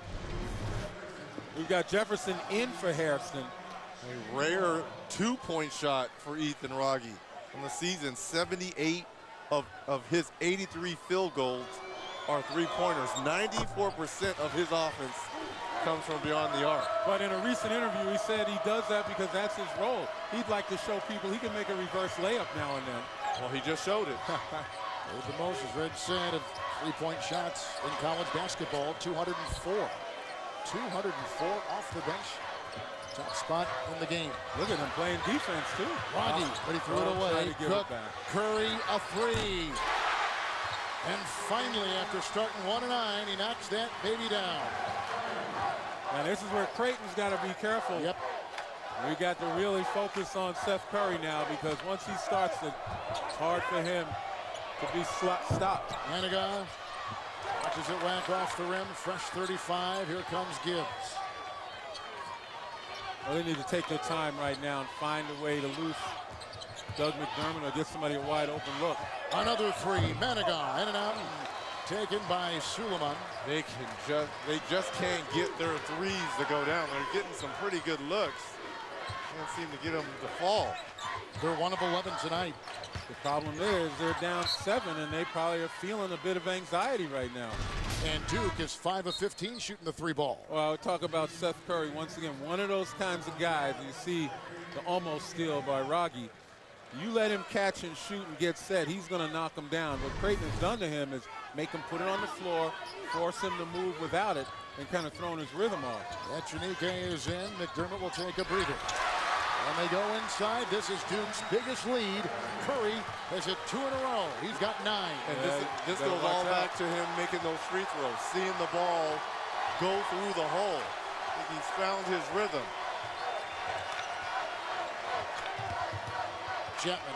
we've got Jefferson in for Hairston. A rare 2-point shot for Ethan Raggi on the season. 78 of his 83 field goals are 3-pointers. 94% of his offense comes from beyond the arc. But in a recent interview, he said he does that because that's his role. He'd like to show people he can make a reverse layup now and then. Well, he just showed it. The most, as Red said, of 3-point shots in college basketball, 204. 204 off the bench. Top spot in the game. Look at him playing defense, too. Raggi, but he threw it away. Cook, Curry, a 3. And finally, after starting 1-9, he knocks that baby down. Now this is where Creighton's got to be careful. Yep. We got to really focus on Seth Curry now, because once he starts it, it's hard for him to be stopped. Manigault watches it whack off the rim. Fresh 35. Here comes Gibbs. Well, they need to take their time right now and find a way to loose Doug McDermott or get somebody a wide open look. Another 3. Manigault in and out. Taken by Suleiman. They just can't get their threes to go down. They're getting some pretty good looks. Can't seem to get them to fall. They're 1 of 11 tonight. The problem is they're down 7, and they probably are feeling a bit of anxiety right now. And Duke is 5 of 15 shooting the 3 ball. Well, I'll talk about Seth Curry. Once again, one of those kinds of guys, you see the almost steal by Raggi. You let him catch and shoot and get set, he's going to knock him down. What Creighton has done to him is make him put it on the floor, force him to move without it, and kind of throwing his rhythm off. Echenique is in. McDermott will take a breather. And they go inside. This is Duke's biggest lead. Curry has hit 2 in a row. He's got 9. And this goes all back to him making those free throws, seeing the ball go through the hole. I think he's found his rhythm. Jetman.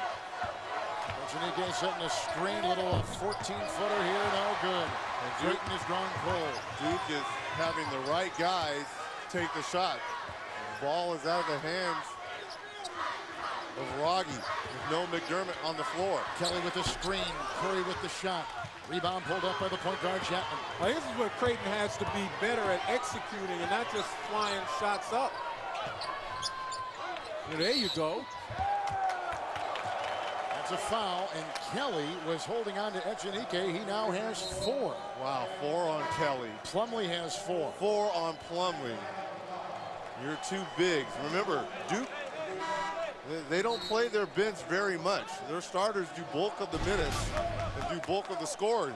Echenique setting a screen. Little 14-footer here. No good. And Creighton is drawn cold. Duke is having the right guys take the shot. The ball is out of the hands of Raggi with no McDermott on the floor. Kelly with the screen. Curry with the shot. Rebound pulled up by the point guard, Jetman. Now, this is where Creighton has to be better at executing and not just flying shots up. Well, there you go. That's a foul, and Kelly was holding on to Echenique. He now has 4. Wow, 4 on Kelly. Plumlee has 4. 4 on Plumlee. You're 2 bigs. Remember, Duke, they don't play their bench very much. Their starters do bulk of the minutes and do bulk of the scoring.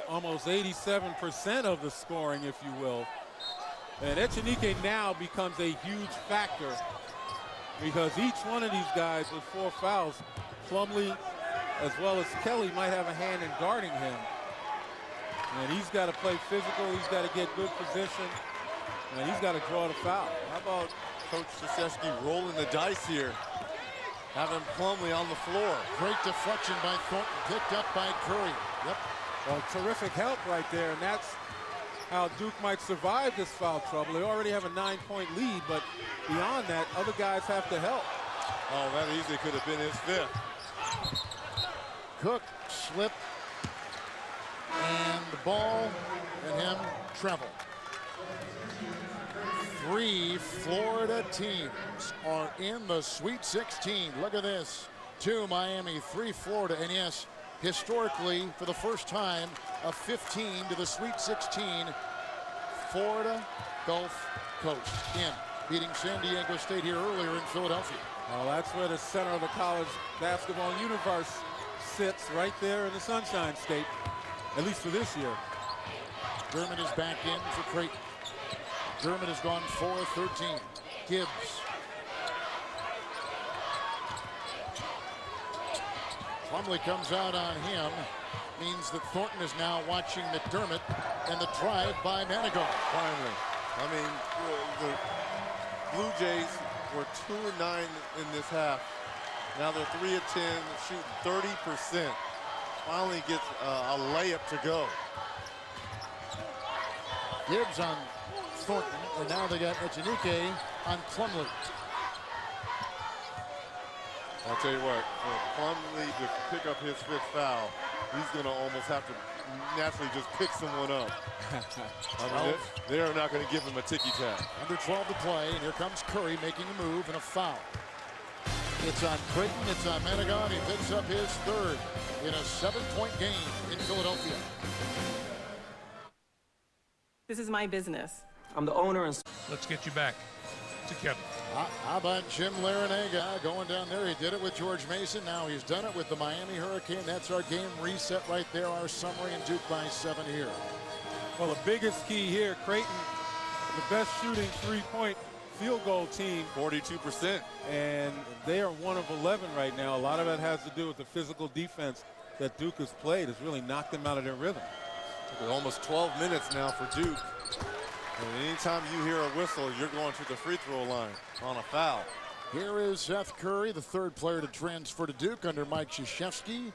Almost 87% of the scoring, if you will. And Echenique now becomes a huge factor because each one of these guys with 4 fouls, Plumlee as well as Kelly might have a hand in guarding him. And he's got to play physical. He's got to get good position. And he's got to draw the foul. How about Coach Krzyzewski rolling the dice here, having Plumlee on the floor? Great deflection by Thornton, picked up by Curry. Yep. Well, terrific help right there, and that's how Duke might survive this foul trouble. They already have a 9-point lead, but beyond that, other guys have to help. Oh, that easily could have been his 5th. Cook slipped, and the ball and him travel. 3 Florida teams are in the Sweet 16. Look at this. 2 Miami, 3 Florida, and yes, historically, for the first time, a 15 to the Sweet 16. Florida Gulf Coast in, beating San Diego State here earlier in Philadelphia. Well, that's where the center of the college basketball universe sits, right there in the Sunshine State, at least for this year. Dermott is back in for Creighton. Dermott has gone 4 of 13. Gibbs. Plumlee comes out on him. Means that Thornton is now watching McDermott and the drive by Manigault. Finally. I mean, the Blue Jays were 2 of 9 in this half. Now they're 3 of 10, shooting 30%. Finally gets a layup to go. Gibbs on Thornton, and now they got Echenique on Plumlee. I'll tell you what, for Plumlee to pick up his 5th foul, he's going to almost have to naturally just pick someone up. I mean, they are not going to give him a ticky-tack. Under 12 to play, and here comes Curry making a move and a foul. It's on Creighton, it's on Manigault. He picks up his 3rd in a 7-point game in Philadelphia. This is my business. I'm the owner. And let's get you back to Kevin. How about Jim Larinaga going down there? He did it with George Mason. Now he's done it with the Miami Hurricane. That's our game reset right there. Our summary, and Duke by 7 here. Well, the biggest key here, Creighton, the best shooting 3-point field goal team. 42%. And they are 1 of 11 right now. A lot of that has to do with the physical defense that Duke has played. Has really knocked them out of their rhythm. Almost 12 minutes now for Duke. And anytime you hear a whistle, you're going to the free throw line on a foul. Here is Seth Curry, the 3rd player to transfer to Duke under Mike Krzyzewski.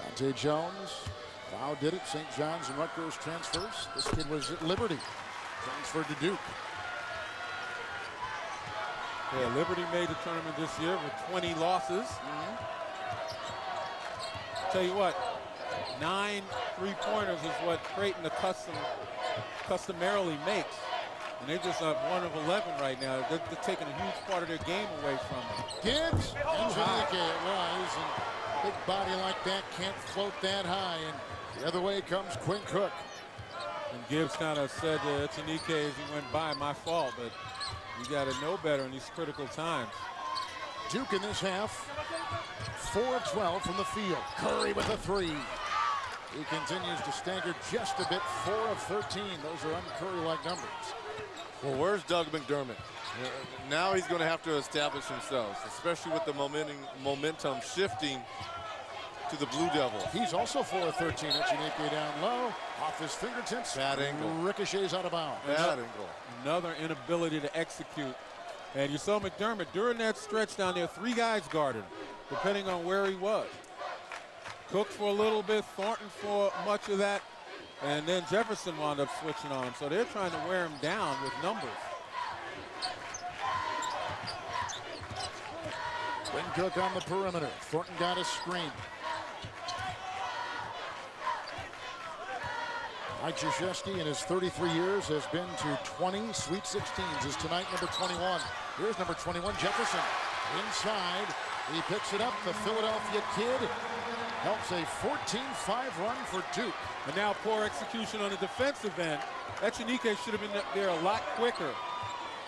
Dante Jones, Dow did it. St. John's and Rutgers transfers. This kid was at Liberty, transferred to Duke. Yeah, Liberty made the tournament this year with 20 losses. Tell you what, 9 3-pointers is what Creighton customarily makes. And they're just 1 of 11 right now. They're taking a huge part of their game away from them. Gibbs, Echenique at Big body like that can't float that high, and the other way comes Quinn Cook. And Gibbs kind of said to Echenike as he went by, my fault, but you got to know better in these critical times. Duke in this half, 4 of 12 from the field. Curry with a 3. He continues to stagger just a bit, 4 of 13. Those are un-Curry-like numbers. Well, where's Doug McDermott? Now he's going to have to establish himself, especially with the momentum shifting to the Blue Devils. He's also 4 of 13. Echenike down low, off his fingertips. Bad angle. Ricochets out of bounds. Bad angle. Another inability to execute. And you saw McDermott during that stretch down there, 3 guys guarded, depending on where he was. Cook for a little bit, Thornton for much of that, and then Jefferson wound up switching on. So they're trying to wear him down with numbers. Quinn Cook on the perimeter. Thornton got a screen. Mike Krzyzewski in his 33 years has been to 20 Sweet 16s. Is tonight number 21. Here's number 21, Jefferson. Inside, he picks it up. The Philadelphia kid helps a 14-5 run for Duke. And now poor execution on the defensive end. Echenike should have been there a lot quicker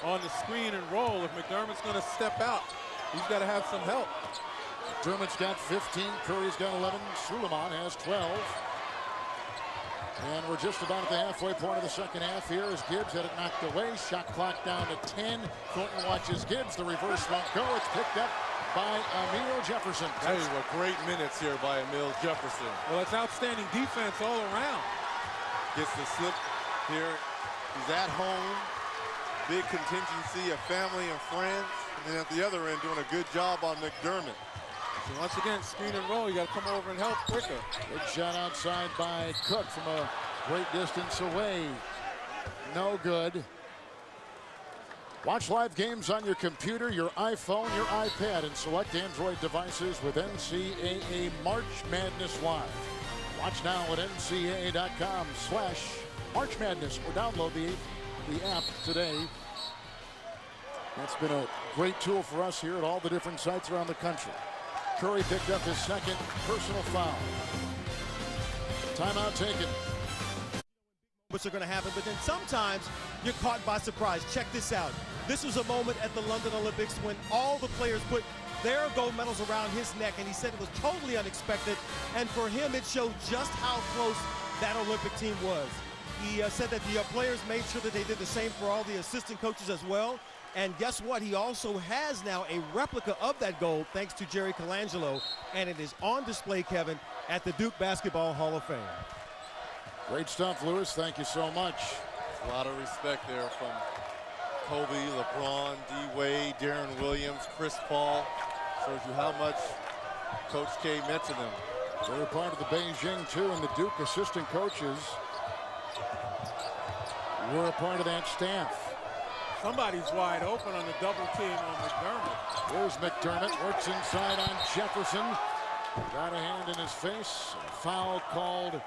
on the screen and roll. If McDermott's going to step out, he's got to have some help. McDermott's got 15. Curry's got 11. Suleiman has 12. And we're just about at the halfway point of the second half here as Gibbs had it knocked away. Shot clock down to 10. Thornton watches Gibbs. The reverse won't go. It's picked up by Emil Jefferson. Tell you what, great minutes here by Emil Jefferson. Well, it's outstanding defense all around. Gets the slip here. He's at home. Big contingency of family and friends. And then at the other end, doing a good job on McDermott. So once again, screen and roll. You got to come over and help quicker. Big shot outside by Cook from a great distance away. No good. Watch live games on your computer, your iPhone, your iPad, and select Android devices with NCAA March Madness Live. Watch now at ncaa.com/March Madness or download the app today. That's been a great tool for us here at all the different sites around the country. Curry picked up his second personal foul. Timeout taken. Which are going to happen, but then sometimes you're caught by surprise. Check this out. This was a moment at the London Olympics when all the players put their gold medals around his neck, and he said it was totally unexpected, and for him it showed just how close that Olympic team was. He said that the players made sure that they did the same for all the assistant coaches as well. And guess what? He also has now a replica of that gold thanks to Jerry Colangelo, and it is on display, Kevin, at the Duke Basketball Hall of Fame. Great stuff, Lewis. Thank you so much. A lot of respect there from Kobe, LeBron, D-Wade, Darren Williams, Chris Paul. Shows you how much Coach K meant to them. They were part of the Beijing, too, and the Duke assistant coaches were a part of that staff. Somebody's wide open on the double team on McDermott. There's McDermott, works inside on Jefferson. Got a hand in his face. Foul called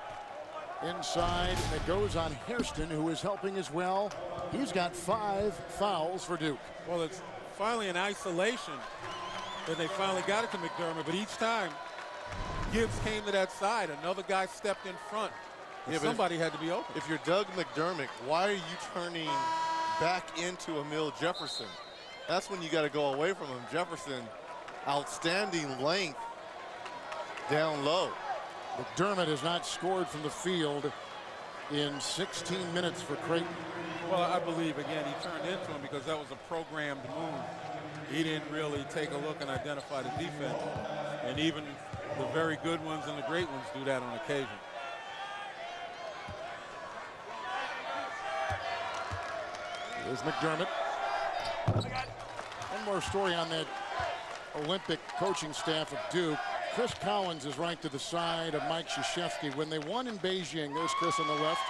inside. It goes on Hairston, who is helping as well. He's got 5 fouls for Duke. Well, it's finally an isolation that they finally got it to McDermott, but each time Gibbs came to that side, another guy stepped in front. Yeah, somebody had to be open. If you're Doug McDermott, why are you turning back into Emil Jefferson? That's when you got to go away from him. Jefferson, outstanding length down low. McDermott has not scored from the field in 16 minutes for Creighton. Well, I believe, again, he turned into him because that was a programmed move. He didn't really take a look and identify the defense. And even the very good ones and the great ones do that on occasion. Here's McDermott. One more story on that Olympic coaching staff of Duke. Chris Collins is right to the side of Mike Krzyzewski. When they won in Beijing, there's Chris on the left.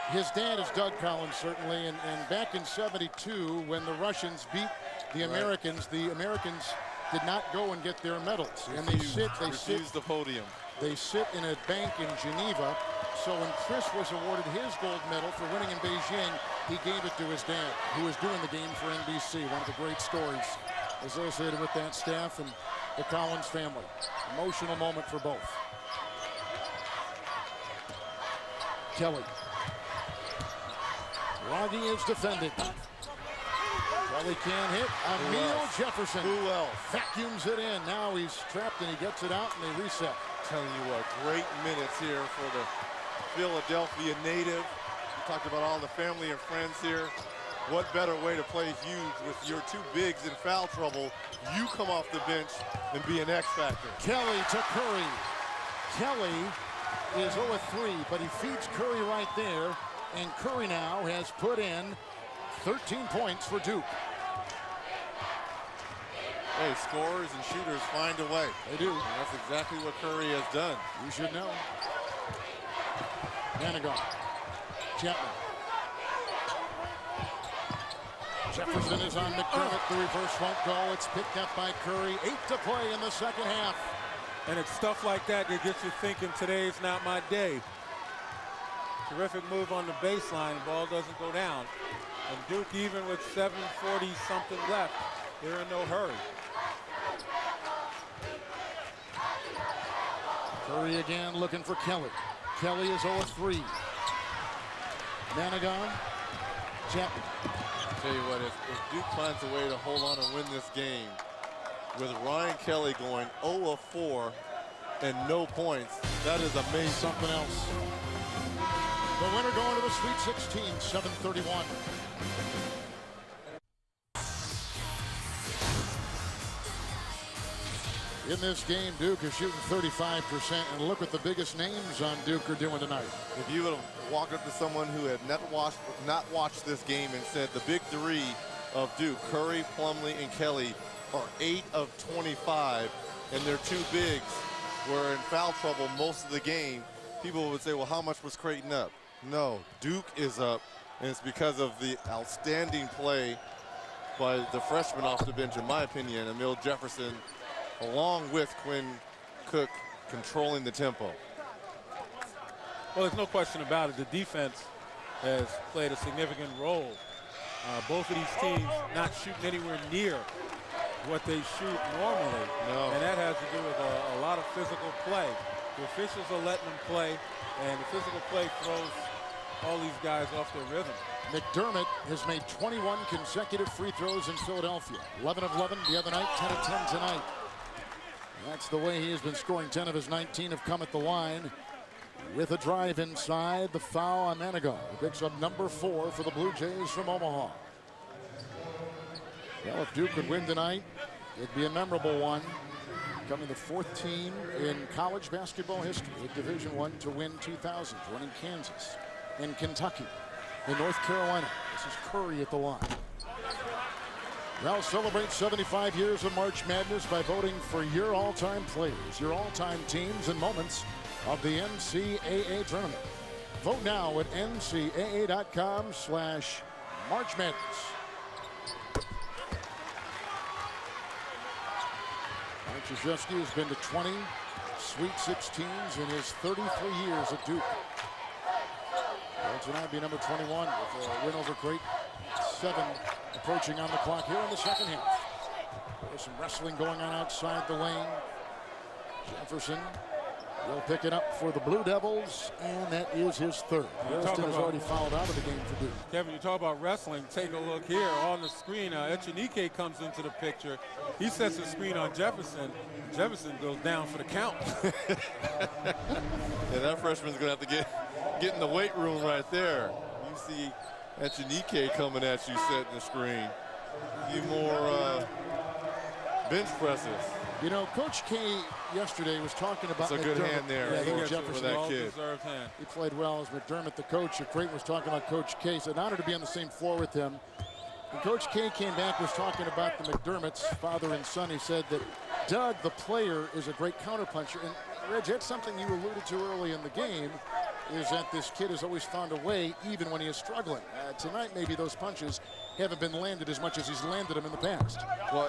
His dad is Doug Collins, certainly, and back in '72, when the Russians beat the Americans did not go and get their medals. And they sit the podium. They sit in a bank in Geneva. So when Chris was awarded his gold medal for winning in Beijing, he gave it to his dad, who was doing the game for NBC. One of the great stories associated with that staff. And the Collins family. Emotional moment for both. Kelly. Wroggy is defended. Kelly can't hit. Emil Jefferson. Who else? Vacuums it in. Now he's trapped and he gets it out and they reset. Telling you what, great minutes here for the Philadelphia native. You talked about all the family and friends here. What better way to play huge with your two bigs in foul trouble? You come off the bench and be an X factor. Kelly to Curry. Kelly is 0-3, but he feeds Curry right there. And Curry now has put in 13 points for Duke. Hey, scorers and shooters find a way. They do. And that's exactly what Curry has done. You should know. Manigault. Chapman. Jefferson is on McDermott. The reverse won't go. It's picked up by Curry. 8 to play in the second half. And it's stuff like that that gets you thinking today's not my day. Terrific move on the baseline. The ball doesn't go down. And Duke, even with 7:40 something left, they're in no hurry. Curry again looking for Kelly. Kelly is 0-3. Manigault. Chapman. Tell you what, if Duke finds a way to hold on and win this game with Ryan Kelly going 0-4 and no points, that is amazing. Something else. The winner going to the Sweet 16, 7:31. In this game, Duke is shooting 35%, and look what the biggest names on Duke are doing tonight. If you would have walked up to someone who had not watched this game and said the big three of Duke, Curry, Plumlee, and Kelly, are 8 of 25, and their two bigs were in foul trouble most of the game, people would say, well, how much was Creighton up? No, Duke is up, and it's because of the outstanding play by the freshman off the bench, in my opinion, Emil Jefferson, along with Quinn Cook controlling the tempo. Well, there's no question about it. The defense has played a significant role. Both of these teams not shooting anywhere near what they shoot normally. No. And that has to do with a lot of physical play. The officials are letting them play, and the physical play throws all these guys off their rhythm. McDermott has made 21 consecutive free throws in Philadelphia. 11 of 11 the other night, 10 of 10 tonight. That's the way he has been scoring. 10 of his 19 have come at the line. With a drive inside, the foul on Manigault. He picks up number 4 for the Blue Jays from Omaha. Well, if Duke could win tonight, it'd be a memorable one. Becoming the 4th team in college basketball history at Division I to win 2000s, winning Kansas and Kentucky and North Carolina. This is Curry at the line. Now celebrate 75 years of March Madness by voting for your all-time players, your all-time teams and moments of the NCAA tournament. Vote now at ncaa.com/March Madness. Mike Krzyzewski has been to 20 Sweet 16s in his 33 years at Duke. Well, tonight be number 21 with a win over Creighton. 7 approaching on the clock here in the second half. There's some wrestling going on outside the lane. Jefferson will pick it up for the Blue Devils, and that is his 3rd. Harrison has already fouled out of the game for Duke. Kevin, you talk about wrestling. Take a look here on the screen. Echenike comes into the picture. He sets the screen on Jefferson. Jefferson goes down for the count. Yeah, that freshman's going to have to get in the weight room right there. You see Echenike coming at you, setting the screen. You more bench presses. You know, Coach K yesterday was talking about It's a good hand there. Yeah, He gets Jefferson for that kid. Hand. He played well as McDermott, the coach of Creighton, was talking about Coach K. It's an honor to be on the same floor with him. When Coach K came back, was talking about the McDermotts, father and son. He said that Doug, the player, is a great counterpuncher. And, Reg, that's something you alluded to early in the game, is that this kid has always found a way, even when he is struggling. Tonight, maybe those punches haven't been landed as much as he's landed them in the past. Well,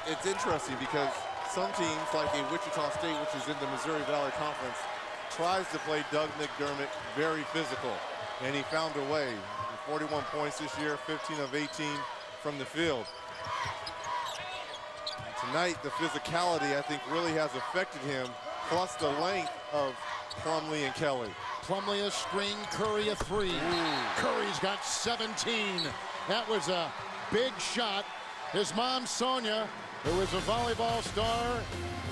it's interesting because some teams, like a Wichita State, which is in the Missouri Valley Conference, tries to play Doug McDermott very physical, and he found a way. 41 points this year, 15 of 18 from the field. And Tonight, the physicality, I think, really has affected him, plus the length of Plumlee and Kelly. Plumlee a screen, Curry a three. Curry's got 17. That was a big shot. His mom, Sonia, who is a volleyball star,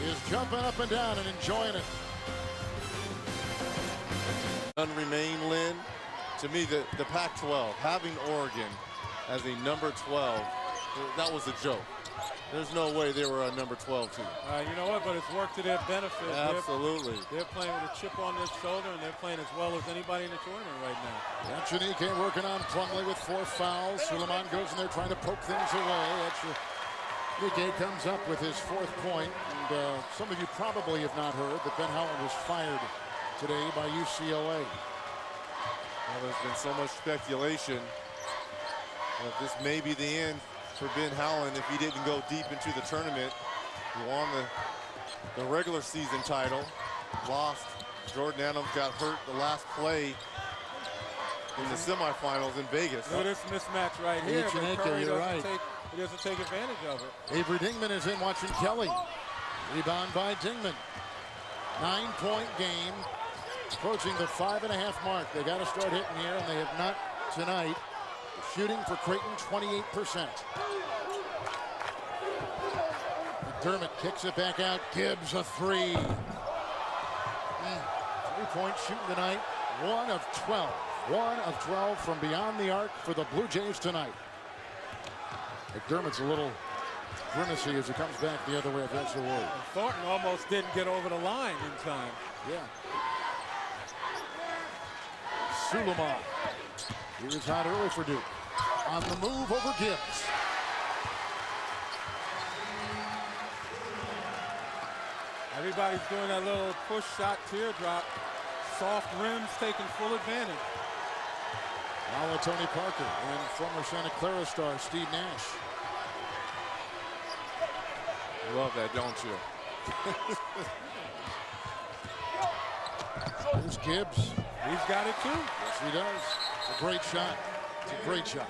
is jumping up and down and enjoying it. Remain, Lynn. To me, the Pac-12, having Oregon as a number 12, that was a joke. There's no way they were a number 12 team. You know what, but it's worked to their benefit. Absolutely. They're playing with a chip on their shoulder, and they're playing as well as anybody in the tournament right now. Echenique working on Plumlee with 4 fouls. Suleiman goes in there trying to poke things away. Echenique comes up with his 4th point. And some of you probably have not heard that Ben Howland was fired today by UCLA. Well, there's been so much speculation that this may be the end for Ben Howland if he didn't go deep into the tournament. He won the regular season title, lost. Jordan Adams got hurt the last play in the semifinals in Vegas. Look at this mismatch right here. Echenique, you're right. He doesn't take advantage of it. Avery Dingman is in watching Kelly. Rebound by Dingman. 9-point game. Approaching the 5.5 mark. They got to start hitting here, and they have not tonight. Shooting for Creighton, 28%. McDermott kicks it back out. Gibbs a 3. 3-point shooting tonight. 1 of 12. 1 of 12 from beyond the arc for the Blue Jays tonight. McDermott's a little grimacy as he comes back the other way against the Warriors. Thornton almost didn't get over the line in time. Yeah. Suleiman. He was hot early for Duke. On the move over Gibbs. Everybody's doing that little push shot teardrop. Soft rims taking full advantage. Now Tony Parker and former Santa Clara star Steve Nash. You love that, don't you? Here's Gibbs. He's got it too. Yes, he does. It's a great shot. It's a great shot.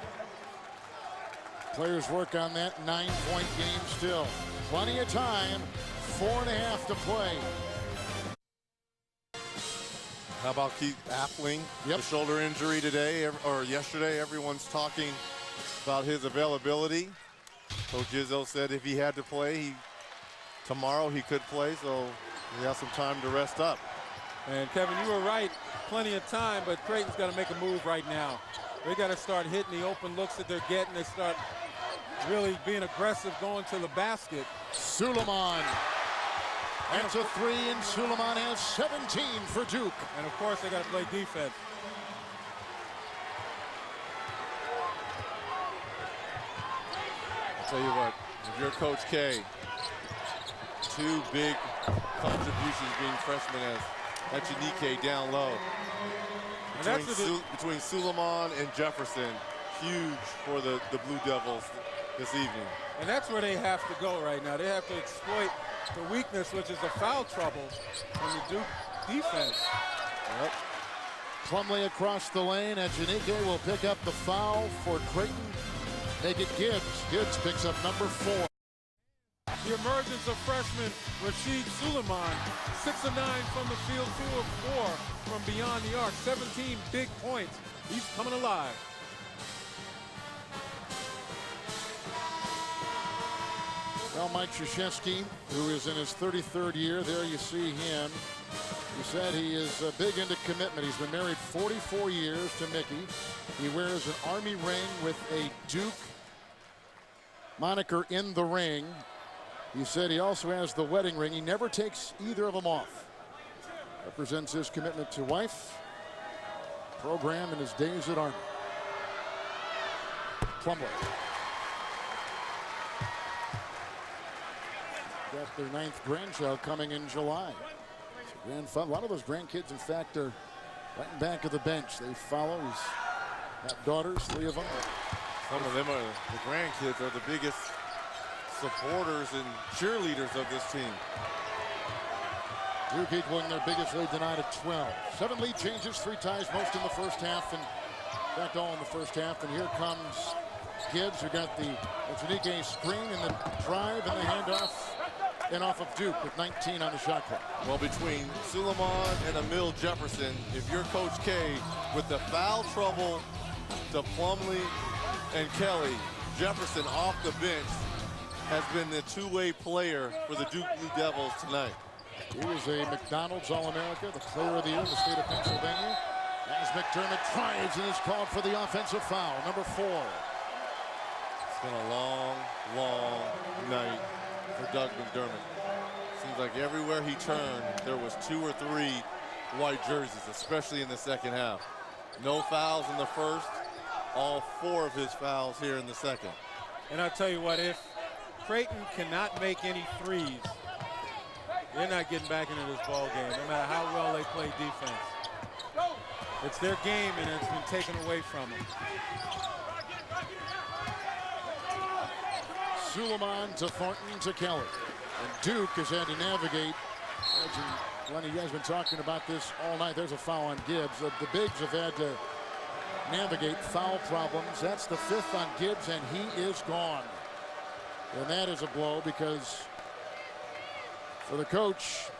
Players work on that 9-point game still. Plenty of time. 4.5 to play. How about Keith Appling? Yep. The shoulder injury today or yesterday. Everyone's talking about his availability. Coach Izzo said if he had to play, tomorrow he could play, so he has some time to rest up. And Kevin, you were right. Plenty of time, but Creighton's got to make a move right now. They got to start hitting the open looks that they're getting. They start really being aggressive going to the basket. Suleiman. That's a 3, and Suleiman has 17 for Duke. And of course, they got to play defense. I'll tell you what, if you're Coach K, 2 big contributions being freshmen as Echenique down low. Between Suleiman and Jefferson, huge for the Blue Devils this evening. And that's where they have to go right now. They have to exploit the weakness, which is the foul trouble in the Duke defense. Yep. Plumlee across the lane. Echenique will pick up the foul for Creighton. Make it Gibbs. Gibbs picks up number 4. The emergence of freshman Rashid Suleiman, 6 of 9 from the field, 2 of 4 from beyond the arc, 17 big points. He's coming alive. Well, Mike Krzyzewski, who is in his 33rd year, there you see him. He said he is big into commitment. He's been married 44 years to Mickey. He wears an Army ring with a Duke moniker in the ring. He said he also has the wedding ring. He never takes either of them off. Represents his commitment to wife, program, and his days at Army. Plumlee. Got their 9th grandchild coming in July. It's a grand fun. A lot of those grandkids, in fact, are right in back of the bench. They follow. He's got daughters, 3 of them. Some of them are the grandkids are the biggest supporters and cheerleaders of this team. Duke equaling their biggest lead tonight at 12. 7 lead changes, 3 ties, most in the first half, and in fact all in the first half. And here comes Gibbs, who got the Echenique screen and the drive and the handoff, and off of Duke with 19 on the shot clock. Well, between Suleiman and Emil Jefferson, if you're Coach K, with the foul trouble to Plumlee and Kelly, Jefferson off the bench has been the two-way player for the Duke Blue Devils tonight. He was a McDonald's All-America, the player of the year in the state of Pennsylvania. As McDermott drives and is called for the offensive foul, number 4. It's been a long, long night for Doug McDermott. Seems like everywhere he turned, there was 2 or 3 white jerseys, especially in the second half. No fouls in the first, all 4 of his fouls here in the second. And I'll tell you what, if Creighton cannot make any threes, they're not getting back into this ball game, no matter how well they play defense. It's their game, and it's been taken away from them. Suleiman to Thornton to Kelly. And Duke has had to navigate. Lenny, you guys have been talking about this all night. There's a foul on Gibbs. The bigs have had to navigate foul problems. That's the 5th on Gibbs, and he is gone. And that is a blow because for the coach,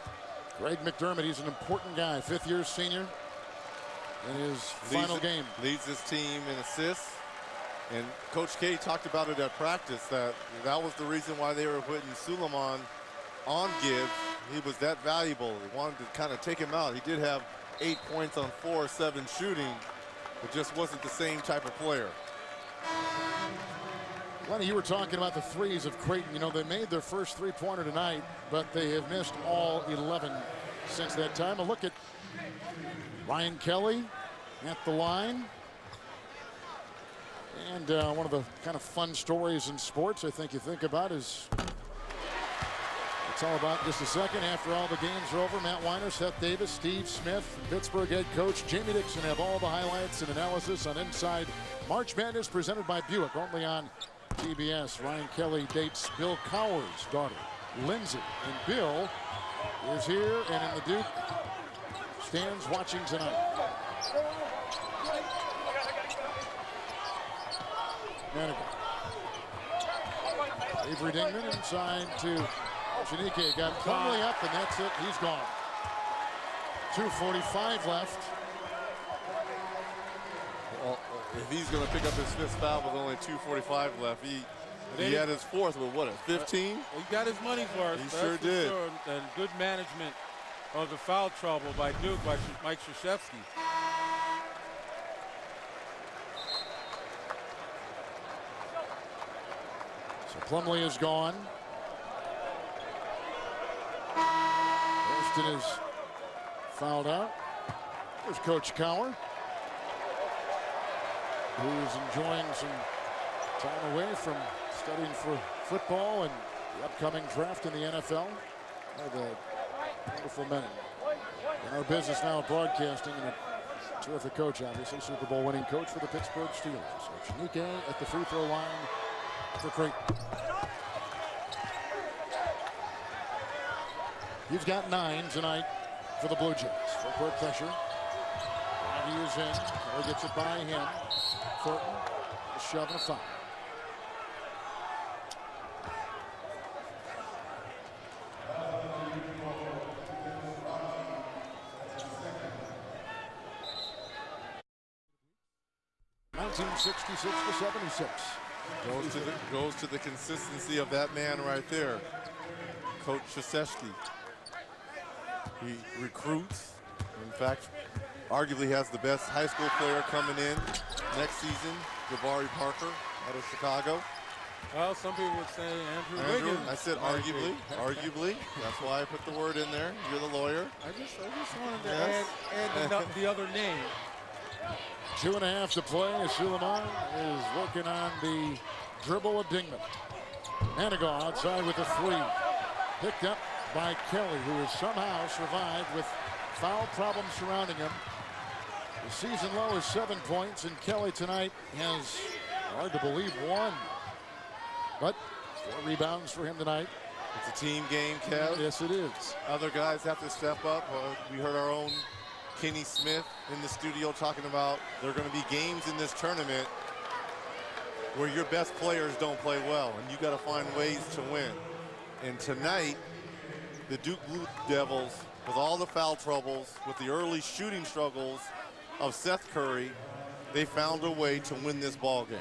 Greg McDermott, he's an important guy, 5th-year senior in his final game. Leads his team in assists. And Coach K talked about it at practice that was the reason why they were putting Suleiman on Gibbs. He was that valuable. They wanted to kind of take him out. He did have 8 points on 4 or 7 shooting, but just wasn't the same type of player. Lenny, you were talking about the threes of Creighton. You know, they made their first three-pointer tonight, but they have missed all 11 since that time. A look at Ryan Kelly at the line. And one of the kind of fun stories in sports I think you think about is it's all about just a second after all the games are over. Matt Weiner, Seth Davis, Steve Smith, Pittsburgh head coach Jamie Dixon have all the highlights and analysis on Inside March Madness presented by Buick, only on TBS. Ryan Kelly dates Bill Cowher's daughter, Lindsay. And Bill is here and in the Duke stands watching tonight. Avery Dingman inside to Echenique. Got Plumlee up, and that's it. He's gone. 2:45 left. Well, if he's going to pick up his 5th foul with only 2:45 left, he had his 4th with what, a 15? He got his money's worth. He sure did. Sure. And good management of the foul trouble by Duke, by Mike Krzyzewski. Plumlee is gone. Preston is fouled out. There's Coach Cowher, who's enjoying some time away from studying for football and the upcoming draft in the NFL. The wonderful men in our business now of broadcasting, and a terrific coach, obviously, Super Bowl winning coach for the Pittsburgh Steelers. So Echenique at the free throw line for Creighton. He's got 9 tonight for the Blue Jays. Full court pressure. And he is in. Or gets it by him. Thornton, a shove and a foul. (1966 to 76). Goes to the consistency of that man right there, Coach Krzyzewski. He recruits. In fact, arguably has the best high school player coming in next season, Jabari Parker out of Chicago. Well, some people would say Andrew Wiggins. I said arguably. Arguably. That's why I put the word in there. You're the lawyer. I just wanted to add the other name. 2.5 to play as Suleiman is working on the dribble of Dingman. Manigault outside with a 3. Picked up by Kelly, who has somehow survived with foul problems surrounding him. The season low is 7 points, and Kelly tonight has, hard to believe, 1. But 4 rebounds for him tonight. It's a team game, Kev. Yes, it is. Other guys have to step up. We heard our own Kenny Smith in the studio talking about there are going to be games in this tournament where your best players don't play well, and you got to find ways to win. And tonight, the Duke Blue Devils, with all the foul troubles, with the early shooting struggles of Seth Curry, they found a way to win this ball game.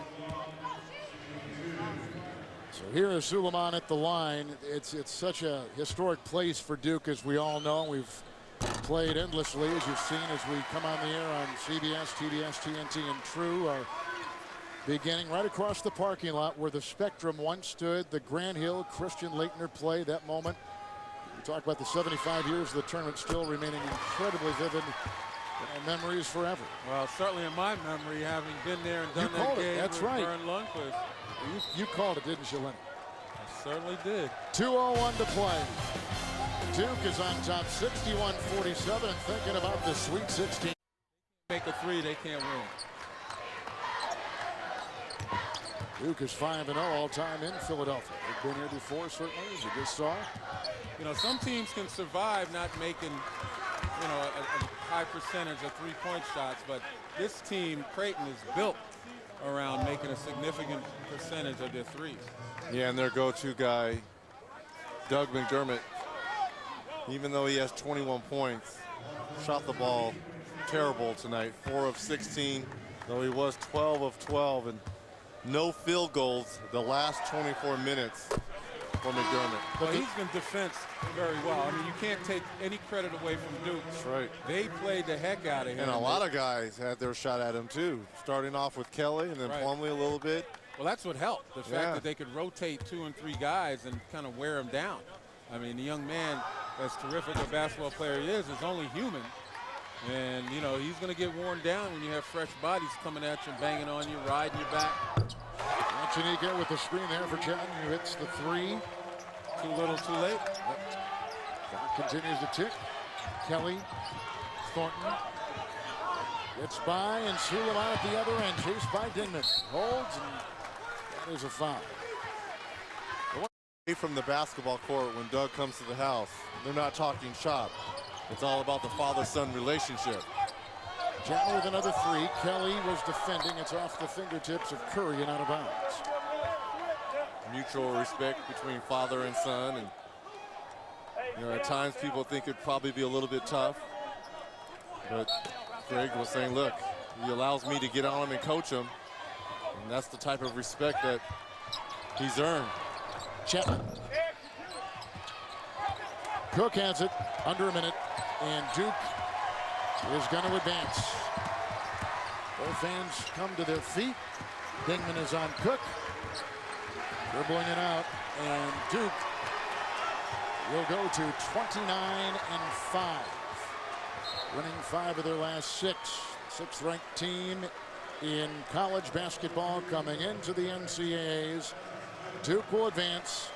So here is Suleiman at the line. It's such a historic place for Duke, as we all know. We've played endlessly, as you've seen, as we come on the air on CBS, TBS, TNT, and True. Are beginning right across the parking lot where the Spectrum once stood, the Grant Hill Christian Laettner play, that moment. We talk about the 75 years of the tournament still remaining incredibly vivid in our memories forever. Well, certainly in my memory, having been there and done You that called it. game That's with right. Vern Lundquist. You called it, didn't you, Lenny? I certainly did. 2:01 to play. Duke is on top 61-47 and thinking about the Sweet 16. Make a three, they can't win. Duke is 5-0 all-time in Philadelphia. They've been here before, certainly, as you just saw. You know, some teams can survive not making, you know, a high percentage of three-point shots, but this team, Creighton, is built around making a significant percentage of their threes. Yeah, and their go-to guy, Doug McDermott, even though he has 21 points, shot the ball terrible tonight. 4 of 16, though he was 12 of 12, and no field goals the last 24 minutes for McDermott. Well, he's been defensed very well. I mean, you can't take any credit away from Duke. That's right. They played the heck out of him. And a lot of guys had their shot at him, too, starting off with Kelly and then Plumlee a little bit. Well, that's what helped, the fact that they could rotate 2 and 3 guys and kind of wear him down. I mean, the young man, as terrific a basketball player he is only human. And, you know, he's going to get worn down when you have fresh bodies coming at you and banging on you, riding your back. Antonika with the screen there for Chatton, who hits the 3. Too little, too late. Clock continues to tick. Kelly, Thornton. Gets by, and Suleiman at the other end, chased by Dingman. Holds, and that is a foul. From the basketball court, when Doug comes to the house, they're not talking shop. It's all about the father-son relationship. Chatton with another 3. Kelly was defending. It's off the fingertips of Curry and out of bounds. Mutual respect between father and son, and you know, at times people think it'd probably be a little bit tough, but Greg was saying, look, he allows me to get on him and coach him, and that's the type of respect that he's earned. Chapman. Cook has it, under a minute, and Duke is going to advance. Both fans come to their feet. Dingman is on Cook. Dribbling it out, and Duke will go to 29-5. Winning 5 of their last 6. 6th-ranked team in college basketball coming into the NCAAs. Duke will advance